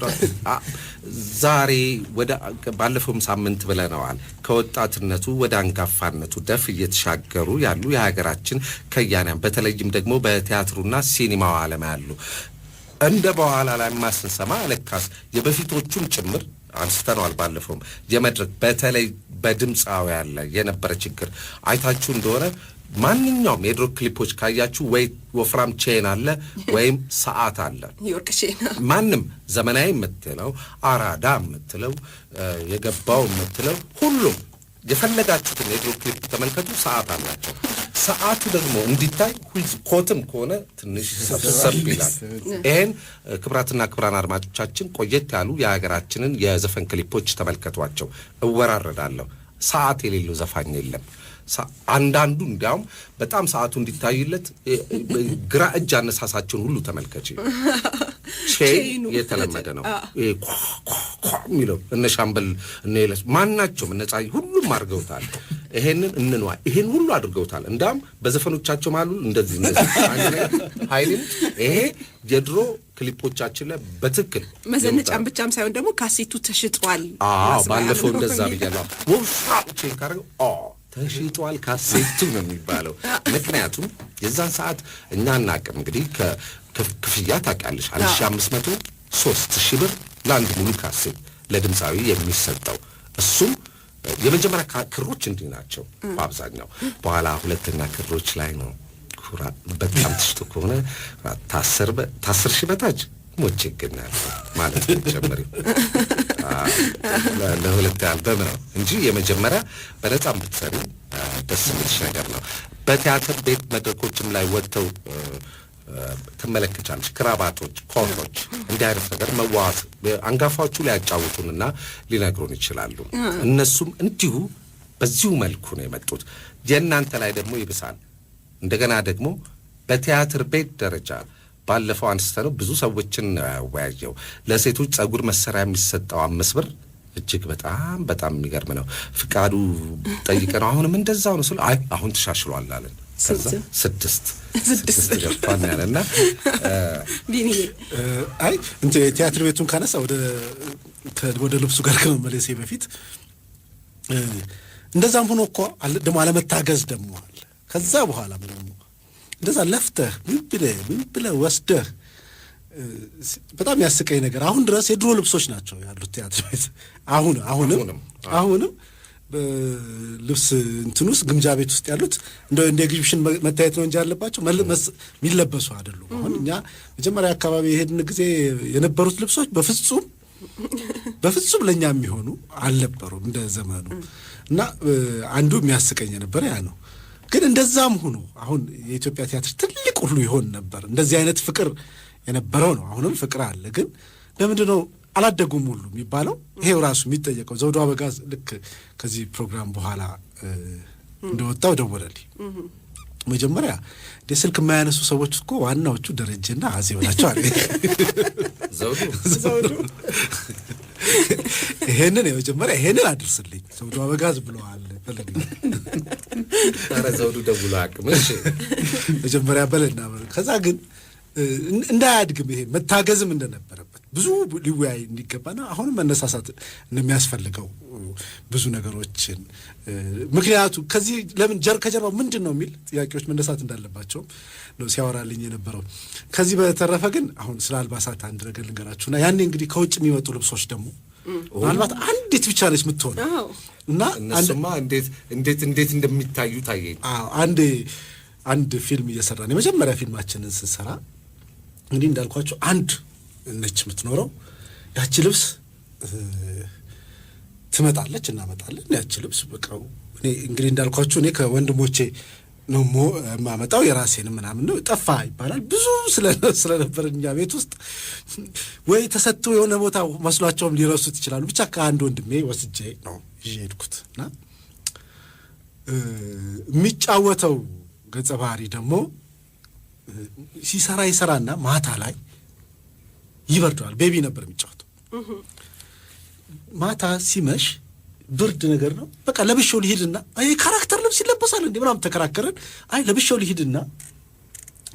ዛሬ ወደ ባለፈውም ሳምንት ብለነዋል ከወጣትነቱ ወደ አንጋፋነቱ ደፍ እየተሻገሩ ያሉ የሀገራችን ከያንያን በተለይም ደግሞ በቲያትሩና ሲኒማው ዓለም ያሉ እንደ በኋላ ላይ ማስንሰማ ለካስ የበፊቶቹም ጭምር አንስተነዋል። ባለፈውም የመድረክ በተለይ በድምፃውያን ላይ የነበረ ችግር አይታችሁ እንደሆነ ማንኛውም የድሮ ክሊፖች ካያችሁ ወይ ወፍራም ቼን አለ ወይም ሰዓት አለ። የወርቅ ቼን ማንም ዘመናዊ የምትለው አራዳ የምትለው የገባው የምትለው ሁሉም የፈለጋችሁትን የድሮ ክሊፕ ተመልከቱ፣ ሰዓት አላቸው። ሰዓቱ ደግሞ እንዲታይ ኮትም ከሆነ ትንሽ ሰብሰብ ይላል። ይሄን ክብራትና ክብራን አድማጮቻችን ቆየት ያሉ የሀገራችንን የዘፈን ክሊፖች ተመልከቷቸው። እወራረዳለሁ፣ ሰዓት የሌለው ዘፋኝ የለም። አንዳንዱ እንዲያውም በጣም ሰዓቱ እንዲታይለት ግራ እጅ አነሳሳቸውን ሁሉ ተመልከች። ቼን የተለመደ ነው። ይሄ የሚለው እነ ሻምበል እነ የለስ ማናቸውም እነ ፀሐይ ሁሉም አድርገውታል። ይሄን ሁሉ አድርገውታል። እንዳውም በዘፈኖቻቸው ማሉ እንደዚህ ኃይልም ይሄ የድሮ ክሊፖቻችን ላይ በትክክል መዘነጫም ብቻም ሳይሆን ደግሞ ካሴቱ ተሽጧል። ባለፈው እንደዛ ብያለሁ። ወፍራም ቼን ካደረገው ተሽጧል ካሴቱ ነው የሚባለው። ምክንያቱም የዛን ሰዓት እኛ እናቅም እንግዲህ ክፍያ ታውቂያለሽ 1500 3000 ብር ለአንድ ሙሉ ካሴት ለድምፃዊ የሚሰጠው። እሱም የመጀመሪያ ክሮች እንዲህ ናቸው በአብዛኛው። በኋላ ሁለተኛ ክሮች ላይ ነው በጣም ትሽጡ ከሆነ 10,000 በታች ሞቼ ይገኛል ማለት ነው። ጀመሪው ለሁለት አልበም ነው እንጂ የመጀመሪያ በነጻም ብትሰሪ ደስ የሚልሽ ነገር ነው። በቲያትር ቤት መድረኮችም ላይ ወጥተው ትመለከቻለች። ክራባቶች፣ ኮቶች እንዲህ አይነት ነገር መዋዋት አንጋፋዎቹ ሊያጫውቱንና ሊነግሩን ይችላሉ። እነሱም እንዲሁ በዚሁ መልኩ ነው የመጡት። የእናንተ ላይ ደግሞ ይብሳል። እንደገና ደግሞ በቲያትር ቤት ደረጃ ባለፈው አንስተነው ብዙ ሰዎችን ነው ያወያየው። ለሴቶች ጸጉር መሰሪያ የሚሰጠው 5 ብር እጅግ በጣም በጣም የሚገርም ነው። ፍቃዱ ጠይቀነው አሁንም እንደዛው ነው ስለ አሁን ተሻሽሏል አለን። ከዛ 6 ገፋን ያለና ቢኒዬ ቲያትር ቤቱን ካነሳ ወደ ልብሱ ጋር ከመመለሴ በፊት እንደዛም ሆኖ እኮ ደግሞ አለመታገዝ ደግሞ አለ። ከዛ በኋላ ደግሞ እንደዛ ለፍተህ ምን ብለህ ወስደህ በጣም ያስቀኝ ነገር አሁን ድረስ የድሮ ልብሶች ናቸው ያሉት ቲያትር ቤት። አሁንም በልብስ እንትን ውስጥ ግምጃ ቤት ውስጥ ያሉት እንደ ኤግዚቢሽን መታየት ነው እንጂ ያለባቸው የሚለበሱ አይደሉም። አሁን እኛ መጀመሪያ አካባቢ የሄድን ጊዜ የነበሩት ልብሶች በፍጹም ለእኛ የሚሆኑ አልነበሩም እንደ ዘመኑ እና አንዱ የሚያስቀኝ ነበር ያ ነው። ግን እንደዛም ሆኖ አሁን የኢትዮጵያ ቲያትር ትልቅ ሁሉ ይሆን ነበር። እንደዚህ አይነት ፍቅር የነበረው ነው። አሁንም ፍቅር አለ። ግን ለምንድን ነው አላደጉም ሁሉ የሚባለው? ይሄው ራሱ የሚጠየቀው። ዘውዱ አበጋዝ ልክ ከዚህ ፕሮግራም በኋላ እንደወጣው ደወለልኝ። መጀመሪያ ስልክ የማያነሱ ሰዎች እኮ ዋናዎቹ ደረጀና አዜብ ናቸው አለ ዘውዱ። ይሄንን አድርስልኝ ዘውዱ አበጋዝ ብለዋል። ኧረ ዘውዱ ደውሎ አቅምሽ መጀመሪያ በለና ከዛ ግን እንዳያድግም ይሄ መታገዝም እንደነበረበት ብዙ ሊወያይ እንዲገባና አሁንም መነሳሳት እንደሚያስፈልገው ብዙ ነገሮችን ምክንያቱ ከዚህ ለምን ከጀርባው ምንድን ነው የሚል ጥያቄዎች መነሳት እንዳለባቸው ነው ሲያወራልኝ የነበረው። ከዚህ በተረፈ ግን አሁን ስለ አልባሳት አንድ ነገር ልንገራችሁና ያኔ እንግዲህ ከውጭ የሚመጡ ልብሶች ደግሞ ምናልባት አንዲት ብቻ ነች የምትሆን እና እነሱማ እንዴት እንደሚታዩ ታየኝ። አንድ ፊልም እየሰራን የመጀመሪያ ፊልማችንን ስንሰራ እንግዲህ እንዳልኳቸው አንድ ነች የምትኖረው። ያቺ ልብስ ትመጣለች፣ እናመጣለን። ያቺ ልብስ በቃ እኔ እንግዲህ እንዳልኳችሁ እኔ ከወንድሞቼ ነው የማመጣው፣ የራሴንም ምናምን ነው። ጠፋ ይባላል ብዙ ስለነበር እኛ ቤት ውስጥ ወይ ተሰጥቶ የሆነ ቦታ መስሏቸውም ሊረሱት ይችላሉ። ብቻ ከአንድ ወንድሜ ወስጄ ነው ይዤ ሄድኩት እና የሚጫወተው ገጸ ባህሪ ደግሞ ይሰራና ማታ ላይ ይበርደዋል። ቤቢ ነበር የሚጫወተው። ማታ ሲመሽ ብርድ ነገር ነው። በቃ ለብሼው ልሂድና ካራክተር ልብስ ይለበሳል እንዴ ምናምን ተከራከረን። ለብሼው ልሂድና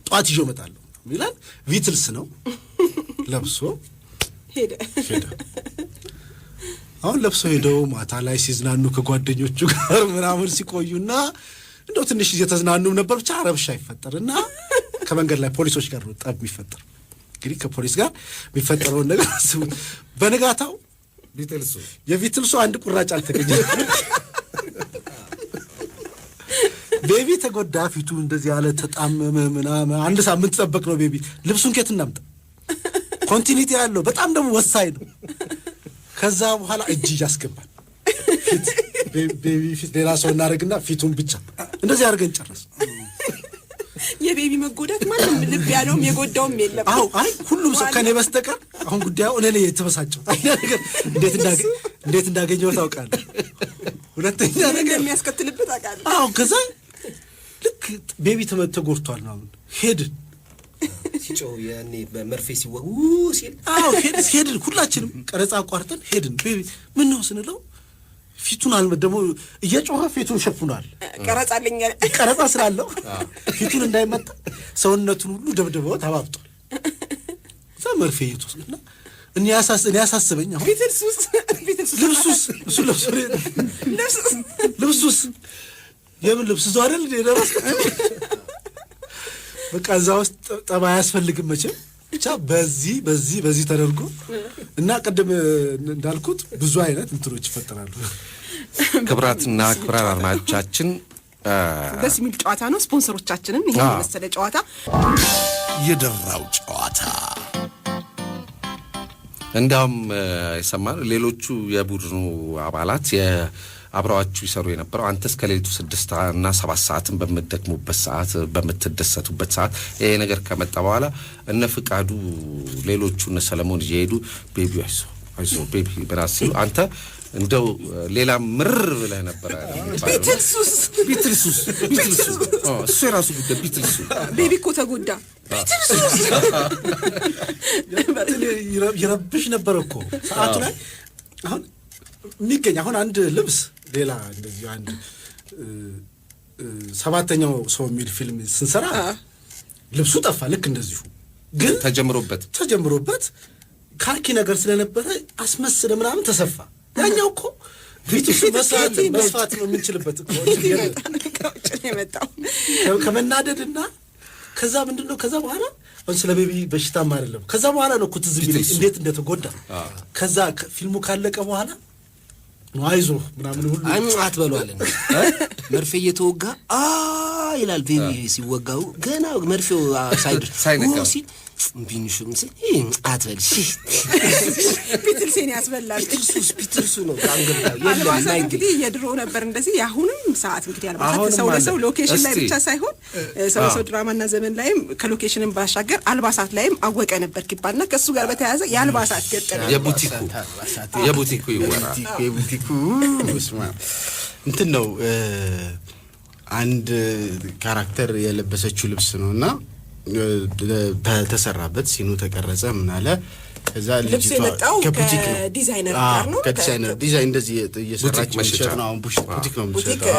ጧት ይዤው እመጣለሁ ይላል። ቪትልስ ነው ለብሶ ሄደ። አሁን ለብሶ ሄደው ማታ ላይ ሲዝናኑ ከጓደኞቹ ጋር ምናምን ሲቆዩና እንደው ትንሽ እየተዝናኑም ነበር። ብቻ ረብሻ ይፈጠርና ከመንገድ ላይ ፖሊሶች ጋር ነው ጠብ የሚፈጠር። እንግዲህ ከፖሊስ ጋር የሚፈጠረውን ነገር አስቡ። በነጋታው የቪትልሱ አንድ ቁራጭ አልተገኘም። ቤቢ ተጎዳ፣ ፊቱ እንደዚህ ያለ ተጣመመ ምናምን። አንድ ሳምንት ጠበቅ ነው ቤቢ። ልብሱን ኬት እናምጣ? ኮንቲኒቲ ያለው በጣም ደግሞ ወሳኝ ነው። ከዛ በኋላ እጅ እያስገባል ቤቢ ፊት ሌላ ሰው እናደርግና ፊቱን ብቻ እንደዚህ አድርገን ጨረስ። የቤቢ መጎዳት ማንም ልብ ያለውም የጎዳውም የለም። አይ ሁሉም ሰው ከኔ በስተቀር አሁን ጉዳዩ እኔ ላይ የተበሳጨው ነገር እንዴት እንዳገኘው ታውቃለህ? ሁለተኛ ነገር የሚያስከትልበት አውቃለሁ። ከዛ ልክ ቤቢ ተጎድቷል ነው ሄድን ሲጮህ ያኔ በመርፌ ሲወጉ ሲል ሄድን ሁላችንም ቀረጻ አቋርጠን ሄድን። ቤቢ ምን ነው ስንለው ፊቱን ደግሞ እየጮኸ ፊቱን ሸፍኗል። ቀረጻ ስላለው ፊቱን እንዳይመጣ ሰውነቱን ሁሉ ደብድበው ተባብጧል። እዛ መርፌ እየተወሰደና እኔ ያሳስበኝ አሁን ልብሱስ የምን ልብስ እዛው አይደል ደረስ በቃ እዛ ውስጥ ጠባ አያስፈልግም መቼም። ብቻ በዚህ ተደርጎ እና ቅድም እንዳልኩት ብዙ አይነት እንትኖች ይፈጠራሉ። ክብራትና ክብራን አድማጮቻችን ደስ የሚል ጨዋታ ነው። ስፖንሰሮቻችንን ይሄን መሰለ ጨዋታ የደራው ጨዋታ እንዳውም የሰማነው ሌሎቹ የቡድኑ አባላት አብረዋችሁ ይሰሩ የነበረው አንተስ ከሌሊቱ 6 እና 7 ሰዓትን በምትደክሙበት ሰዓት በምትደሰቱበት ሰዓት ይሄ ነገር ከመጣ በኋላ እነ ፍቃዱ ሌሎቹ እነ ሰለሞን እየሄዱ ቤቢ አይዞ ቤቢ ብራስ ሲሉ አንተ እንደው ሌላ ምርር ብለህ ነበር። ቢትልሱስ እሱ የራሱ ጉዳይ ቢትልሱ ቤቢ እኮ ተጎዳ። ቢትልሱስ ይረብሽ ነበር እኮ ሰዓቱ ላይ። አሁን የሚገኝ አሁን አንድ ልብስ ሌላ እንደዚህ አንድ 7ኛው ሰው የሚል ፊልም ስንሰራ ልብሱ ጠፋ። ልክ እንደዚሁ ግን ተጀምሮበት ካኪ ነገር ስለነበረ አስመስለ ምናምን ተሰፋ። ያኛው እኮ ፊቱ መስፋት ነው የምንችልበት እኮ የመጣው ከመናደድና ከዛ ምንድነው ከዛ በኋላ ስለ ቤቢ በሽታም አይደለም። ከዛ በኋላ ነው እኮ ትዝ ቢለኝ እንዴት እንደተጎዳ። ከዛ ፊልሙ ካለቀ በኋላ አይዞ ምናምን ሁሉ አትበሏለን። መርፌ እየተወጋ ይላል ቤቢ ሲወጋው ገና መርፌው ሳይደርስ ሲል ቢንሹ ምስል አትበል ቢትልሴን ያስበላል። ቢትልሱ ነው አልባሳት እንግዲህ የድሮ ነበር እንደዚህ። የአሁንም ሰዓት እንግዲህ አልባሳት ሰው ለሰው ሎኬሽን ላይ ብቻ ሳይሆን ሰው ለሰው ድራማና ዘመን ላይም ከሎኬሽንም ባሻገር አልባሳት ላይም አወቀ ነበር ይባልና ከሱ ጋር በተያያዘ የአልባሳት ገጠመ የቡቲኩ ይወራ የቡቲኩ እንትን ነው። አንድ ካራክተር የለበሰችው ልብስ ነውና ተሰራበት ሲኑ ተቀረጸ ምን አለ። ከዛ ልብስ የመጣው ከዲዛይነር ጋር ነው። ከዲዛይነር ዲዛይን እንደዚህ እየሰራች ነው። ቡቲክ ነው።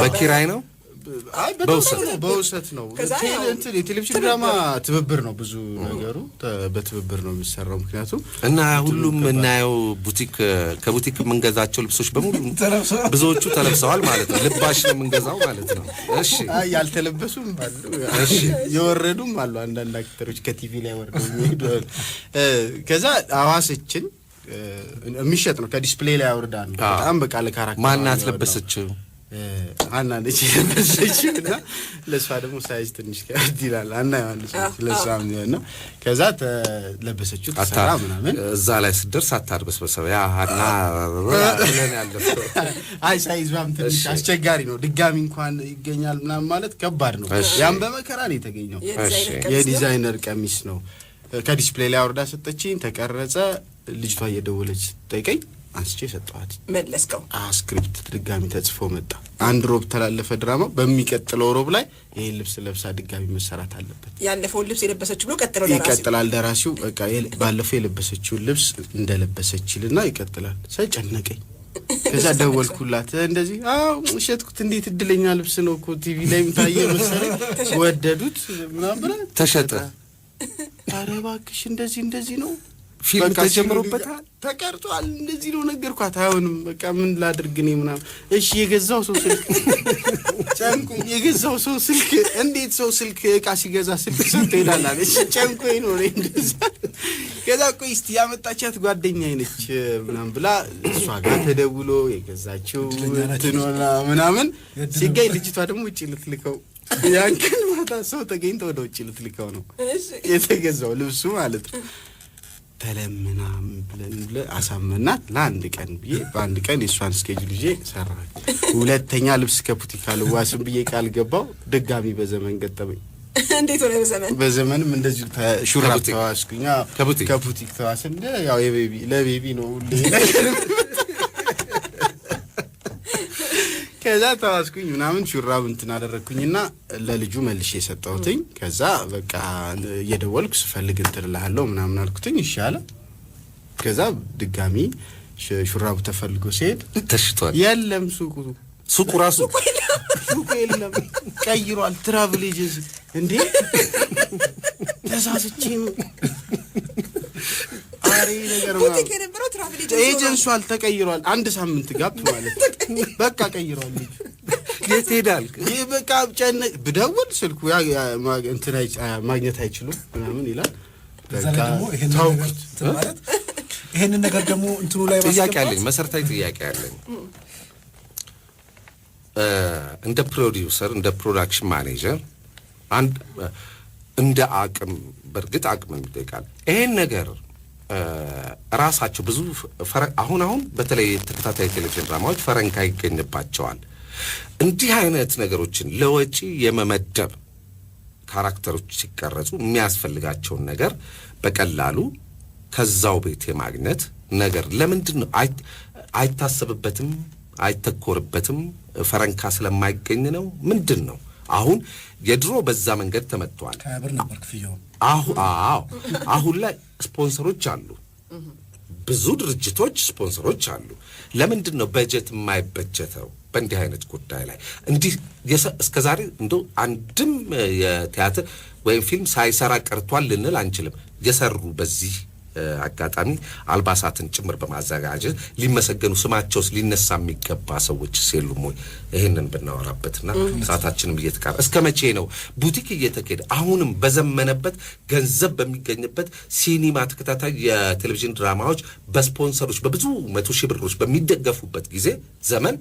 በኪራይ ነው አይ በውሰት ነው። የቴሌቪዥን ድራማ ትብብር ነው፣ ብዙ ነገሩ በትብብር ነው የሚሰራው። ምክንያቱም እና ሁሉም እናየው ቡቲክ ከቡቲክ የምንገዛቸው ልብሶች በሙሉ ብዙዎቹ ተለብሰዋል ማለት ነው። ልባሽ ነው የምንገዛው ማለት ነው። እሺ አይ ያልተለበሱም አሉ፣ እሺ የወረዱም አሉ። አንዳንድ አክተሮች ከቲቪ ላይ ወርደው የሚሄዱ ከዛ አዋሰችን የሚሸጥ ነው። ከዲስፕሌይ ላይ አውርዳ ነው። በጣም በቃ ለካራክተር ማናት ለበሰችው? አና ነች ለበሰችው እና ለሷ ደግሞ ሳይዝ ትንሽ ከብድ ይላል። አና ያለች ለሷም ነው። ከዛ ተለበሰችው ተሰራ ምናምን እዛ ላይ ስደርስ አታርበስበሰው ያ አና ለኔ ያለፈው አይ ሳይዟም ትንሽ አስቸጋሪ ነው። ድጋሚ እንኳን ይገኛል ምናምን ማለት ከባድ ነው። ያም በመከራ ነው የተገኘው። የዲዛይነር ቀሚስ ነው። ከዲስፕሌይ ላይ አውርዳ ሰጠችኝ፣ ተቀረጸ። ልጅቷ እየደወለች ጠይቀኝ፣ አንስቼ ሰጠኋት። መለስከው? ስክሪፕት ድጋሚ ተጽፎ መጣ። አንድ ሮብ ተላለፈ ድራማ። በሚቀጥለው ሮብ ላይ ይሄን ልብስ ለብሳ ድጋሚ መሰራት አለበት። ያለፈውን ልብስ የለበሰችው ብሎ ቀጥለው ደራሲው ይቀጥላል። ደራሲው በቃ ባለፈው የለበሰችውን ልብስ እንደለበሰችልና ይቀጥላል። ሳይጨነቀኝ ከዛ ደወልኩላት። እንደዚህ እሸጥኩት፣ እንዴት እድለኛ ልብስ ነው እኮ ቲቪ ላይም ታየ መሰለኝ፣ ወደዱት ምናምን ተሸጠ። ኧረ እባክሽ እንደዚህ ነው ፊልም ተጀምሮበታል፣ ተቀርጿል፣ እንደዚህ ነው ነገርኳት። አይሆንም በቃ ምን ላድርግ እኔ ምናምን። እሺ የገዛው ሰው ስልክ ጨንቁኝ፣ የገዛው ሰው ስልክ እንዴት ሰው ስልክ እቃ ሲገዛ ስልክ ሰጥቶ ይላል አለች። ጨንቁኝ ነው እንደዛ። ከዛ ቆይ እስቲ ያመጣቻት ጓደኛዬ ነች ምናምን ብላ እሷ ጋር ተደውሎ የገዛችው እንትኖና ምናምን ሲገኝ ልጅቷ ደግሞ ውጪ ልትልከው ያንከን ማታ ሰው ተገኝቶ ወደ ውጪ ልትልከው ነው የተገዛው ልብሱ ማለት ነው። ተለምና ብለን አሳመናት ለአንድ ቀን ብዬ በአንድ ቀን የእሷን ስኬጁል ይዤ ሰራች። ሁለተኛ ልብስ ከቡቲክ አልዋስም ብዬ ቃል ገባው። ድጋሚ በዘመን ገጠመኝ። እንዴት ሆነ? በዘመንም እንደዚሁ ሹራብ ተዋስኩኝ። ከቡቲክ ተዋስን። ያው ለቤቢ ነው ሁሌ ከዛ ተዋስኩኝ ምናምን ሹራብ እንትን አደረግኩኝና ለልጁ መልሼ የሰጠሁትኝ። ከዛ በቃ እየደወልኩ ስፈልግ እንትን እልሃለሁ ምናምን አልኩትኝ። ይሻለ ከዛ ድጋሚ ሹራቡ ተፈልጎ ሲሄድ ተሽቷል። የለም ሱቁ ራሱ ሱቁ የለም፣ ቀይሯል። ትራቭል ኤጀንሲ እንዴ ተሳስቼም አሬ ነገር ቡቲክ የነበረው ትራቭል ኤጀንሲ ተቀይሯል። አንድ ሳምንት ጋፕ ማለት በቃ ቀይሯል። የት ሄዳል? ይሄ በቃ ጨነቅ ብደውል ስልኩ እንትን ማግኘት አይችሉም ምናምን ይላል። በቃ ታውቁት ማለት ይሄንን ነገር ደግሞ እንትኑ ላይ ጥያቄ አለኝ፣ መሰረታዊ ጥያቄ አለኝ። እንደ ፕሮዲውሰር እንደ ፕሮዳክሽን ማኔጀር አንድ እንደ አቅም በእርግጥ አቅም ይጠይቃል ይሄን ነገር ራሳቸው ብዙ አሁን በተለይ ተከታታይ ቴሌቪዥን ድራማዎች ፈረንካ ይገኝባቸዋል። እንዲህ አይነት ነገሮችን ለወጪ የመመደብ ካራክተሮች ሲቀረጹ የሚያስፈልጋቸውን ነገር በቀላሉ ከዛው ቤት የማግኘት ነገር ለምንድን ነው አይታሰብበትም? አይተኮርበትም? ፈረንካ ስለማይገኝ ነው? ምንድን ነው? አሁን የድሮ በዛ መንገድ ተመጥቷል። ከብር ነበር ክፍያው። አሁን ላይ ስፖንሰሮች አሉ፣ ብዙ ድርጅቶች ስፖንሰሮች አሉ። ለምንድን ነው በጀት የማይበጀተው በእንዲህ አይነት ጉዳይ ላይ? እንዲህ እስከዛሬ እንደው አንድም የቲያትር ወይም ፊልም ሳይሰራ ቀርቷል ልንል አንችልም። የሰሩ በዚህ አጋጣሚ አልባሳትን ጭምር በማዘጋጀት ሊመሰገኑ ስማቸውስ ሊነሳ የሚገባ ሰዎች የሉም ወይ? ይሄንን ብናወራበትና ሰዓታችንም እየተቃረ እስከ መቼ ነው ቡቲክ እየተካሄደ አሁንም በዘመነበት ገንዘብ በሚገኝበት ሲኒማ ተከታታይ የቴሌቪዥን ድራማዎች በስፖንሰሮች በብዙ 100,000 ብሮች በሚደገፉበት ጊዜ ዘመን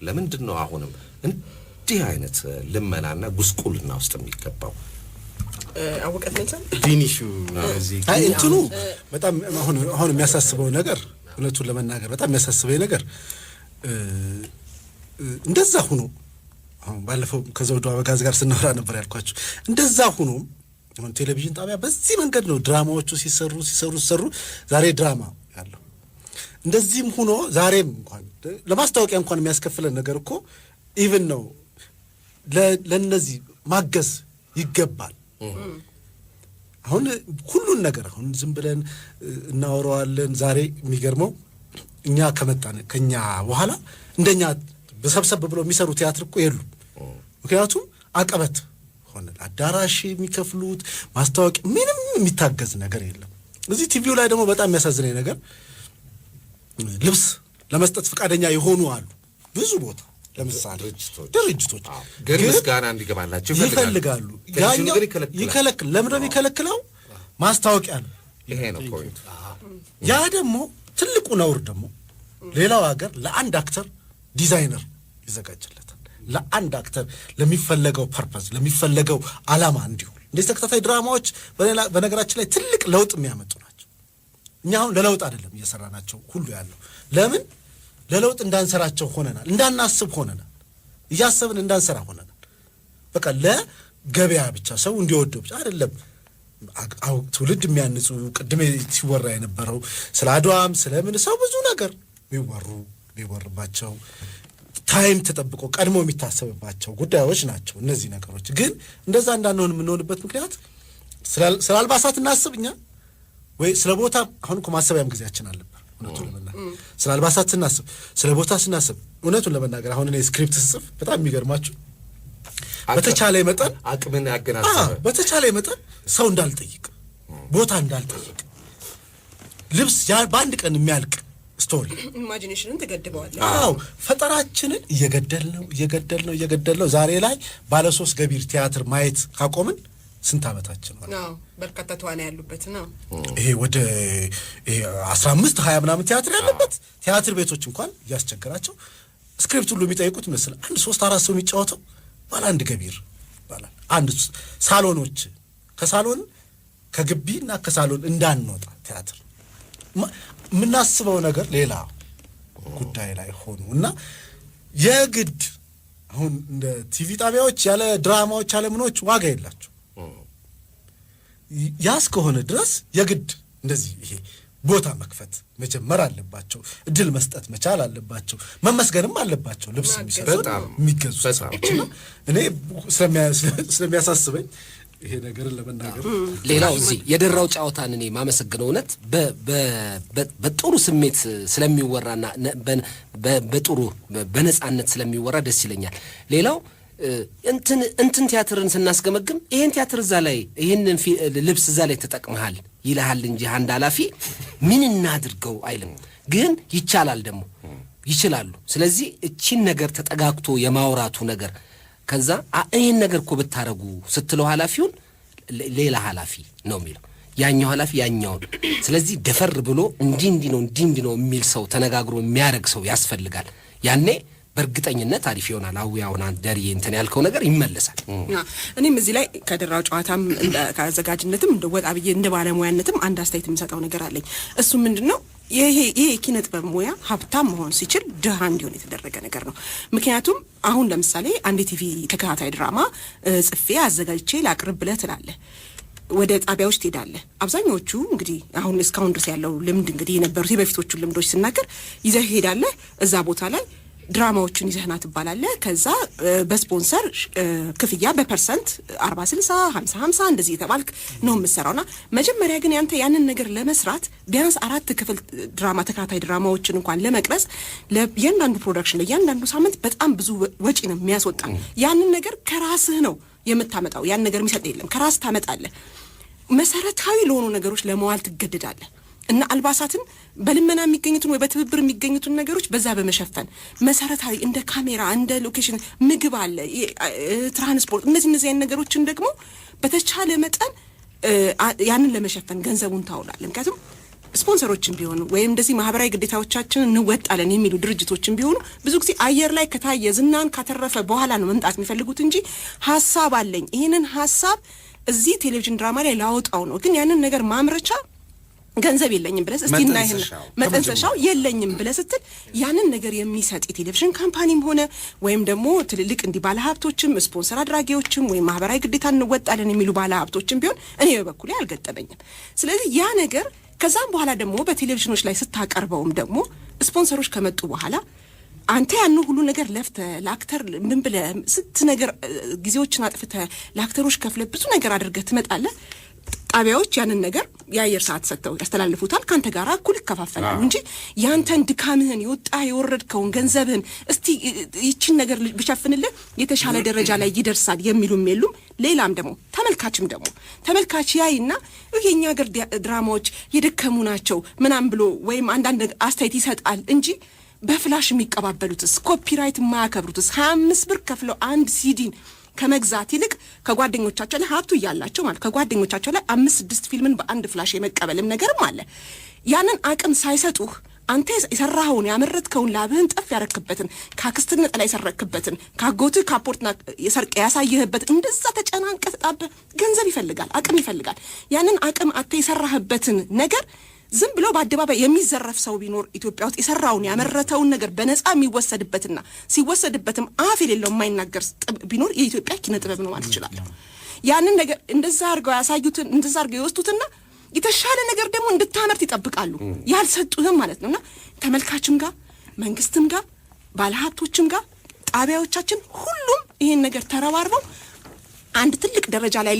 ለምንድን ነው አሁንም እንዲህ አይነት ልመናና ጉስቁልና ውስጥ የሚገባው? አወቀት ነው ፊኒሹ እዚህ እንትኑ በጣም አሁን የሚያሳስበው ነገር እውነቱን ለመናገር በጣም የሚያሳስበው ነገር እንደዛ ሆኖ አሁን ባለፈው ከዘውዱ አበጋዝ ጋር ስናወራ ነበር ያልኳችሁ። እንደዛ ሆኖ አሁን ቴሌቪዥን ጣቢያ በዚህ መንገድ ነው ድራማዎቹ ሲሰሩ ዛሬ ድራማ ያለው እንደዚህም ሆኖ ዛሬም እንኳን ለማስታወቂያ እንኳን የሚያስከፍለን ነገር እኮ ኢቭን ነው ለነዚህ ማገዝ ይገባል። አሁን ሁሉን ነገር አሁን ዝም ብለን እናወራዋለን። ዛሬ የሚገርመው እኛ ከመጣን ከኛ በኋላ እንደኛ በሰብሰብ ብሎ የሚሰሩ ቲያትር እኮ የሉም። ምክንያቱም አቀበት ሆነ። አዳራሽ የሚከፍሉት ማስታወቂያ ምንም የሚታገዝ ነገር የለም። እዚህ ቲቪው ላይ ደግሞ በጣም የሚያሳዝነኝ ነገር ልብስ ለመስጠት ፈቃደኛ የሆኑ አሉ ብዙ ቦታ ለምሳሌ ድርጅቶች ግን ምስጋና እንዲገባላቸው ይፈልጋሉ። ያኛው ይከለክል። ለምን ነው የሚከለክለው? ማስታወቂያ ነው። ይሄ ነው ፖይንት። ያ ደግሞ ትልቁ ነውር ደግሞ ሌላው ሀገር ለአንድ አክተር ዲዛይነር ይዘጋጅለታል። ለአንድ አክተር ለሚፈለገው ፐርፐዝ ለሚፈለገው ዓላማ እንዲሆን እንደዚህ ተከታታይ ድራማዎች በነገራችን ላይ ትልቅ ለውጥ የሚያመጡ ናቸው። እኛ አሁን ለለውጥ አይደለም እየሰራናቸው ሁሉ ያለው። ለምን ለለውጥ እንዳንሰራቸው ሆነናል፣ እንዳናስብ ሆነናል፣ እያሰብን እንዳንሰራ ሆነናል። በቃ ለገበያ ብቻ ሰው እንዲወደው ብቻ አይደለም። ትውልድ የሚያንጹ ቅድም ሲወራ የነበረው ስለ አድዋም ስለምን ሰው ብዙ ነገር የሚወርባቸው ታይም ተጠብቆ ቀድሞ የሚታሰብባቸው ጉዳዮች ናቸው። እነዚህ ነገሮች ግን እንደዛ እንዳንሆን የምንሆንበት ምክንያት ስለ አልባሳት እናስብ እኛ ወይ ስለ ቦታ አሁን እኮ ማሰቢያም ጊዜያችን አለበት። እውነቱን ለመናገር ስለ አልባሳት ስናስብ፣ ስለ ቦታ ስናስብ እውነቱን ለመናገር አሁን እኔ ስክሪፕት ስጽፍ በጣም የሚገርማችሁ በተቻለ መጠን አቅምን ያገናዘበ በተቻለ መጠን ሰው እንዳልጠይቅ ቦታ እንዳልጠይቅ ልብስ በአንድ ቀን የሚያልቅ ስቶሪ ኢማጂኔሽንን ተገድበዋል። አዎ ፈጠራችንን እየገደልነው ዛሬ ላይ ባለ 3 ገቢር ቲያትር ማየት ካቆምን ስንት ዓመታችን ሆነ? አዎ በርካታ ተዋናይ ያሉበት ነው። ይሄ ወደ 15 20 ምናምን ቲያትር ያለበት ቲያትር ቤቶች እንኳን እያስቸገራቸው ስክሪፕት ሁሉ የሚጠይቁት ይመስል 1 3 4 ሰው የሚጫወተው ባለ 1 ገቢር ይባላል። አንድ ሳሎኖች ከሳሎን ከግቢና ከሳሎን እንዳንወጣ ቲያትር የምናስበው ነገር ሌላ ጉዳይ ላይ ሆኑ እና የግድ አሁን እንደ ቲቪ ጣቢያዎች ያለ ድራማዎች ያለ ምኖች ዋጋ የላቸው። ያስ ከሆነ ድረስ የግድ እንደዚህ ይሄ ቦታ መክፈት መጀመር አለባቸው። እድል መስጠት መቻል አለባቸው። መመስገንም አለባቸው። ልብስ የሚሰጡት የሚገዙ ሰዎችና እኔ ስለሚያሳስበኝ ይሄ ነገርን ለመናገር ሌላው እዚህ የደራው ጨዋታን እኔ ማመሰግነው እውነት በጥሩ ስሜት ስለሚወራና በጥሩ በነጻነት ስለሚወራ ደስ ይለኛል። ሌላው እንትን ቲያትርን ስናስገመግም ይሄን ቲያትር እዛ ላይ ይሄንን ልብስ እዛ ላይ ተጠቅመሃል ይልሃል እንጂ አንድ ኃላፊ ምን እናድርገው አይልም። ግን ይቻላል ደግሞ ይችላሉ። ስለዚህ እቺን ነገር ተጠጋግቶ የማውራቱ ነገር ከዛ ይሄን ነገር እኮ ብታረጉ ስትለው ኃላፊውን ሌላ ኃላፊ ነው የሚለው ያኛው ኃላፊ ያኛውን። ስለዚህ ደፈር ብሎ እንዲህ ነው የሚል ሰው ተነጋግሮ የሚያረግ ሰው ያስፈልጋል። ያኔ በእርግጠኝነት አሪፍ ይሆናል። አውያውና ደርዬ እንትን ያልከው ነገር ይመለሳል። እኔም እዚህ ላይ ከደራው ጨዋታም ከአዘጋጅነትም እንደ ወጣ ብዬ እንደ ባለሙያነትም አንድ አስተያየት የምሰጠው ነገር አለኝ። እሱ ምንድነው ይሄ ኪነ ጥበብ ሙያ ሀብታም መሆን ሲችል ድሃ እንዲሆን የተደረገ ነገር ነው። ምክንያቱም አሁን ለምሳሌ አንድ ቲቪ ተከታታይ ድራማ ጽፌ አዘጋጅቼ ላቅርብ ብለህ ትላለህ። ወደ ጣቢያዎች ትሄዳለህ። አብዛኞቹ እንግዲህ አሁን እስካሁን ድረስ ያለው ልምድ እንግዲህ የነበሩት የበፊቶቹ ልምዶች ስናገር ይዘህ ሄዳለህ። እዛ ቦታ ላይ ድራማዎችን ይዘህና ትባላለህ። ከዛ በስፖንሰር ክፍያ በፐርሰንት 40 60 50 50 እንደዚህ የተባልክ ነው የምትሰራውና መጀመሪያ ግን ያንተ ያንን ነገር ለመስራት ቢያንስ 4 ክፍል ድራማ ተከታታይ ድራማዎችን እንኳን ለመቅረጽ ለእያንዳንዱ ፕሮዳክሽን ለእያንዳንዱ ሳምንት በጣም ብዙ ወጪ ነው የሚያስወጣ። ያንን ነገር ከራስህ ነው የምታመጣው። ያን ነገር የሚሰጥ የለም። ከራስህ ታመጣለህ። መሰረታዊ ለሆኑ ነገሮች ለመዋል ትገደዳለህ። እና አልባሳትን በልመና የሚገኙትን ወይ በትብብር የሚገኙትን ነገሮች በዛ በመሸፈን መሰረታዊ እንደ ካሜራ እንደ ሎኬሽን ምግብ አለ ትራንስፖርት እነዚህ አይነት ነገሮችን ደግሞ በተቻለ መጠን ያንን ለመሸፈን ገንዘቡን ታውላለህ። ምክንያቱም ስፖንሰሮችን ቢሆኑ ወይም እንደዚህ ማህበራዊ ግዴታዎቻችንን እንወጣለን የሚሉ ድርጅቶችን ቢሆኑ ብዙ ጊዜ አየር ላይ ከታየ ዝናን ካተረፈ በኋላ ነው መምጣት የሚፈልጉት እንጂ ሀሳብ አለኝ ይሄንን ሀሳብ እዚህ ቴሌቪዥን ድራማ ላይ ላወጣው ነው ግን ያንን ነገር ማምረቻ ገንዘብ የለኝም ብለስ እስቲ እና ይሄን መጠንሰሻው የለኝም ብለስ ስትል ያንን ነገር የሚሰጥ የቴሌቪዥን ካምፓኒም ሆነ ወይም ደግሞ ትልልቅ እንዲህ ባለ ሀብቶችም ስፖንሰር አድራጊዎችም ወይም ማህበራዊ ግዴታ እንወጣለን የሚሉ ባለ ሀብቶችም ቢሆን እኔ በበኩሌ አልገጠመኝም። ስለዚህ ያ ነገር ከዛም በኋላ ደግሞ በቴሌቪዥኖች ላይ ስታቀርበውም ደግሞ ስፖንሰሮች ከመጡ በኋላ አንተ ያን ሁሉ ነገር ለፍተ ለአክተር ምን ብለህ ስንት ነገር ጊዜዎችን አጥፍተህ ለአክተሮች ከፍለ ብዙ ነገር አድርገህ ትመጣለህ። ጣቢያዎች ያንን ነገር የአየር ሰዓት ሰጥተው ያስተላልፉታል። ካንተ ጋር እኩል ይከፋፈላሉ እንጂ ያንተን ድካምህን የወረድከውን ገንዘብህን እስቲ ይቺን ነገር ብሸፍንልህ የተሻለ ደረጃ ላይ ይደርሳል የሚሉም የሉም። ሌላም ደግሞ ተመልካች ያይና የኛ ሀገር ድራማዎች የደከሙ ናቸው ምናም ብሎ ወይም አንዳንድ አስተያየት ይሰጣል እንጂ በፍላሽ የሚቀባበሉትስ ኮፒራይት የማያከብሩትስ 25 ብር ከፍለው አንድ ሲዲን ከመግዛት ይልቅ ከጓደኞቻቸው ላይ ሀብቱ እያላቸው ማለት ከጓደኞቻቸው ላይ 5-6 ፊልምን በአንድ ፍላሽ የመቀበልም ነገርም አለ። ያንን አቅም ሳይሰጡህ አንተ የሰራኸውን ያመረትከውን ላብህን ጠፍ ያረክበትን ካክስትህ ነጠላ የሰረክበትን ካጎትህ ካፖርትና የሰርቀ ያሳየህበት እንደዛ ተጨናንቀህ ተጣበህ ገንዘብ ይፈልጋል፣ አቅም ይፈልጋል። ያንን አቅም አንተ የሰራህበትን ነገር ዝም ብሎ በአደባባይ የሚዘረፍ ሰው ቢኖር ኢትዮጵያ ውስጥ የሰራውን ያመረተውን ነገር በነፃ የሚወሰድበትና ሲወሰድበትም አፍ የሌለው የማይናገር ቢኖር የኢትዮጵያ ኪነ ጥበብ ነው ማለት ይችላል። ያንን ነገር እንደዛ አድርገው ያሳዩትን እንደዛ አድርገው ይወስዱትና የተሻለ ነገር ደግሞ እንድታመርት ይጠብቃሉ። ያልሰጡህም ማለት ነውና ተመልካችም ጋር መንግስትም ጋር ባለሀብቶችም ጋር ጣቢያዎቻችን ሁሉም ይሄን ነገር ተረባርበው አንድ ትልቅ ደረጃ ላይ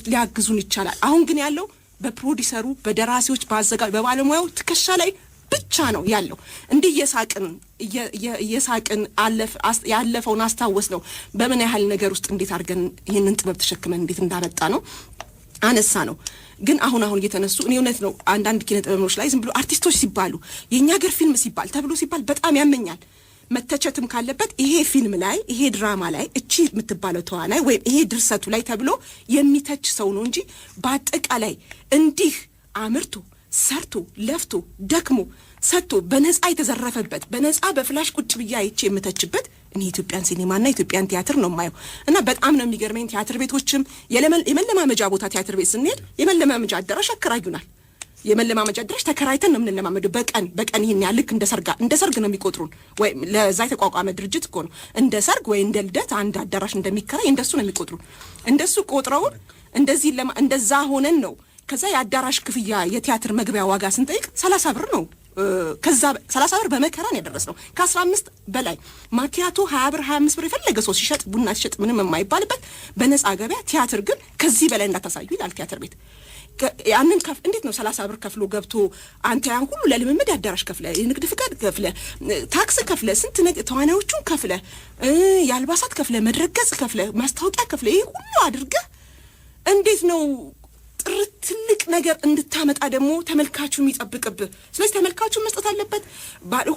ሊያግዙን ይቻላል። አሁን ግን ያለው በፕሮዲሰሩ በደራሲዎች ባዘጋጅ በባለሙያው ትከሻ ላይ ብቻ ነው ያለው። እንዲህ የሳቅን ያለፈውን አስታወስ ነው በምን ያህል ነገር ውስጥ እንዴት አድርገን ይህንን ጥበብ ተሸክመን እንዴት እንዳመጣ ነው አነሳ ነው። ግን አሁን እየተነሱ እኔ እውነት ነው አንዳንድ ኪነ ጥበቦች ላይ ዝም ብሎ አርቲስቶች ሲባሉ የኛ ሀገር ፊልም ሲባል በጣም ያመኛል። መተቸትም ካለበት ይሄ ፊልም ላይ ይሄ ድራማ ላይ እቺ የምትባለው ተዋናይ ወይም ይሄ ድርሰቱ ላይ ተብሎ የሚተች ሰው ነው እንጂ በአጠቃላይ እንዲህ አምርቶ ሰርቶ ለፍቶ ደክሞ ሰጥቶ በነፃ የተዘረፈበት በነፃ በፍላሽ ቁጭ ብያ አይቼ የምተችበት እኔ ኢትዮጵያን ሲኔማና ኢትዮጵያን ቲያትር ነው የማየው። እና በጣም ነው የሚገርመኝ። ቲያትር ቤቶችም የመለማመጃ ቦታ ቲያትር ቤት ስንሄድ የመለማመጃ አዳራሽ አከራዩናል። የመለማመጃ አዳራሽ ተከራይተን ነው የምንለማመደው። በቀን ይሄን ያህል ልክ እንደ ሰርግ ነው የሚቆጥሩን። ወይ ለዛ የተቋቋመ ድርጅት እኮ ነው እንደ ሰርግ ወይ እንደ ልደት አንድ አዳራሽ እንደሚከራይ እንደሱ ነው የሚቆጥሩን። እንደሱ ቆጥረውን እንደዛ ሆነን ነው። ከዛ የአዳራሽ ክፍያ የቲያትር መግቢያ ዋጋ ስንጠይቅ 30 ብር ነው። ከዛ 30 ብር በመከራ ነው ያደረስነው። ከ15 በላይ ማኪያቶ 20 ብር 25 ብር የፈለገ ሰው ሲሸጥ ቡና ሲሸጥ ምንም የማይባልበት በነፃ ገበያ። ቲያትር ግን ከዚህ በላይ እንዳታሳዩ ይላል ቲያትር ቤት። ያንን እንዴት ነው 30 ብር ከፍሎ ገብቶ አንተ ያን ሁሉ ለልምምድ አዳራሽ ከፍለ የንግድ ፍቃድ ከፍለ ታክስ ከፍለ ስንት ተዋናዮቹን ከፍለ የአልባሳት ከፍለ መድረክ ገጽ ከፍለ ማስታወቂያ ከፍለ ይሄ ሁሉ አድርገህ እንዴት ነው ትልቅ ነገር እንድታመጣ ደግሞ ተመልካቹ የሚጠብቅብህ? ስለዚህ ተመልካቹ መስጠት አለበት።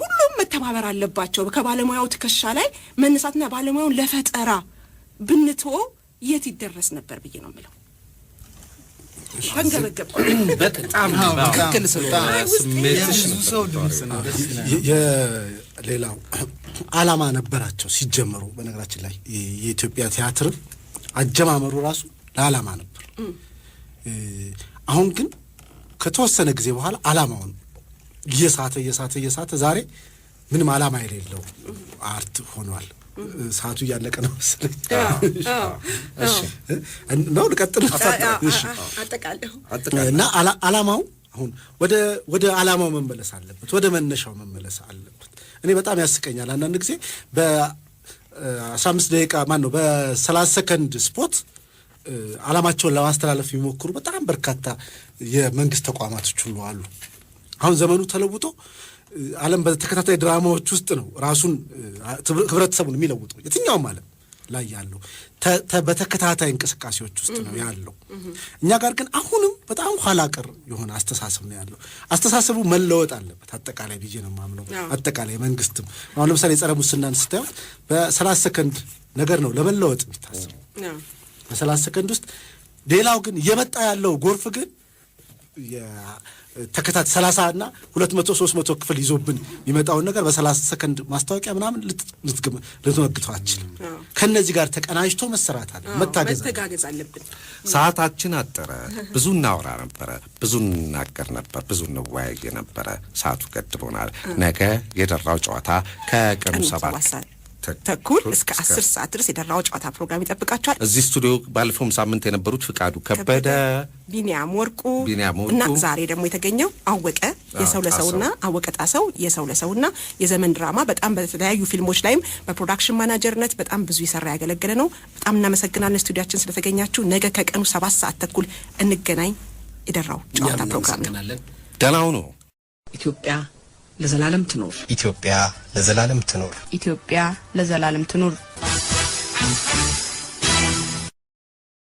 ሁሉም መተባበር አለባቸው። ከባለሙያው ትከሻ ላይ መነሳትና ባለሙያውን ለፈጠራ ብንተወው የት ይደረስ ነበር ብዬ ነው የምለው። በጣም ትክክል ስለሆነ ስሜትሽ ነው። ሌላው ዓላማ ነበራቸው ሲጀመሩ። በነገራችን ላይ የኢትዮጵያ ቲያትር አጀማመሩ ራሱ ለዓላማ ነበር። አሁን ግን ከተወሰነ ጊዜ በኋላ ዓላማውን እየሳተ ዛሬ ምንም ዓላማ የሌለው አርት ሆኗል። ሰዓቱ እያለቀ ነው መሰለኝ። እሺ ነው ልቀጥል። አጠቃለሁ እና ዓላማው አሁን ወደ ዓላማው መመለስ አለበት፣ ወደ መነሻው መመለስ አለበት። እኔ በጣም ያስቀኛል አንዳንድ ጊዜ በ15 ደቂቃ በ30 ሰከንድ ስፖት ዓላማቸውን ለማስተላለፍ የሚሞክሩ በጣም በርካታ የመንግስት ተቋማቶች ሁሉ አሉ። አሁን ዘመኑ ተለውጦ ዓለም በተከታታይ ድራማዎች ውስጥ ነው ራሱን ህብረተሰቡን የሚለውጠው። የትኛውም ዓለም ላይ ያለው በተከታታይ እንቅስቃሴዎች ውስጥ ነው ያለው። እኛ ጋር ግን አሁንም በጣም ኋላ ቀር የሆነ አስተሳሰብ ነው ያለው። አስተሳሰቡ መለወጥ አለበት አጠቃላይ ብዬ ነው የማምነው። አጠቃላይ መንግስትም አሁን ለምሳሌ የጸረ ሙስናን ስታዩት በ30 ሰከንድ ነገር ነው ለመለወጥ የሚታሰበው በ30 ሰከንድ ውስጥ። ሌላው ግን እየመጣ ያለው ጎርፍ ግን ተከታታይ 30 እና 200 300 ክፍል ይዞብን የሚመጣውን ነገር በ30 ሰከንድ ማስታወቂያ ምናምን ልትመግተው አትችልም። ከነዚህ ጋር ተቀናጅቶ መሰራት አለ፣ መተጋገዝ አለብን። ሰዓታችን አጠረ። ብዙ እናወራ ነበረ፣ ብዙ እንናገር ነበር፣ ብዙ እንወያይ ነበረ። ሰዓቱ ገድቦናል። ነገ የደራው ጨዋታ ከቀኑ 7 ተኩል እስከ 10 ሰዓት ድረስ የደራው ጨዋታ ፕሮግራም ይጠብቃቸዋል። እዚህ ስቱዲዮ ባለፈው ሳምንት የነበሩት ፍቃዱ ከበደ፣ ቢኒያም ወርቁ እና ዛሬ ደግሞ የተገኘው አወቀ የሰው ለሰውና አወቀ ጣሰው የሰው ለሰውና የዘመን ድራማ በጣም በተለያዩ ፊልሞች ላይም በፕሮዳክሽን ማናጀርነት በጣም ብዙ ይሰራ ያገለገለ ነው። በጣም እናመሰግናለን ስቱዲያችን ስለተገኛችሁ። ነገ ከቀኑ 7 ሰዓት ተኩል እንገናኝ። የደራው ጨዋታ ፕሮግራም ነው። ደህና ሁኑ። ኢትዮጵያ ለዘላለም ትኖር። ኢትዮጵያ ለዘላለም ትኖር። ኢትዮጵያ ለዘላለም ትኖር።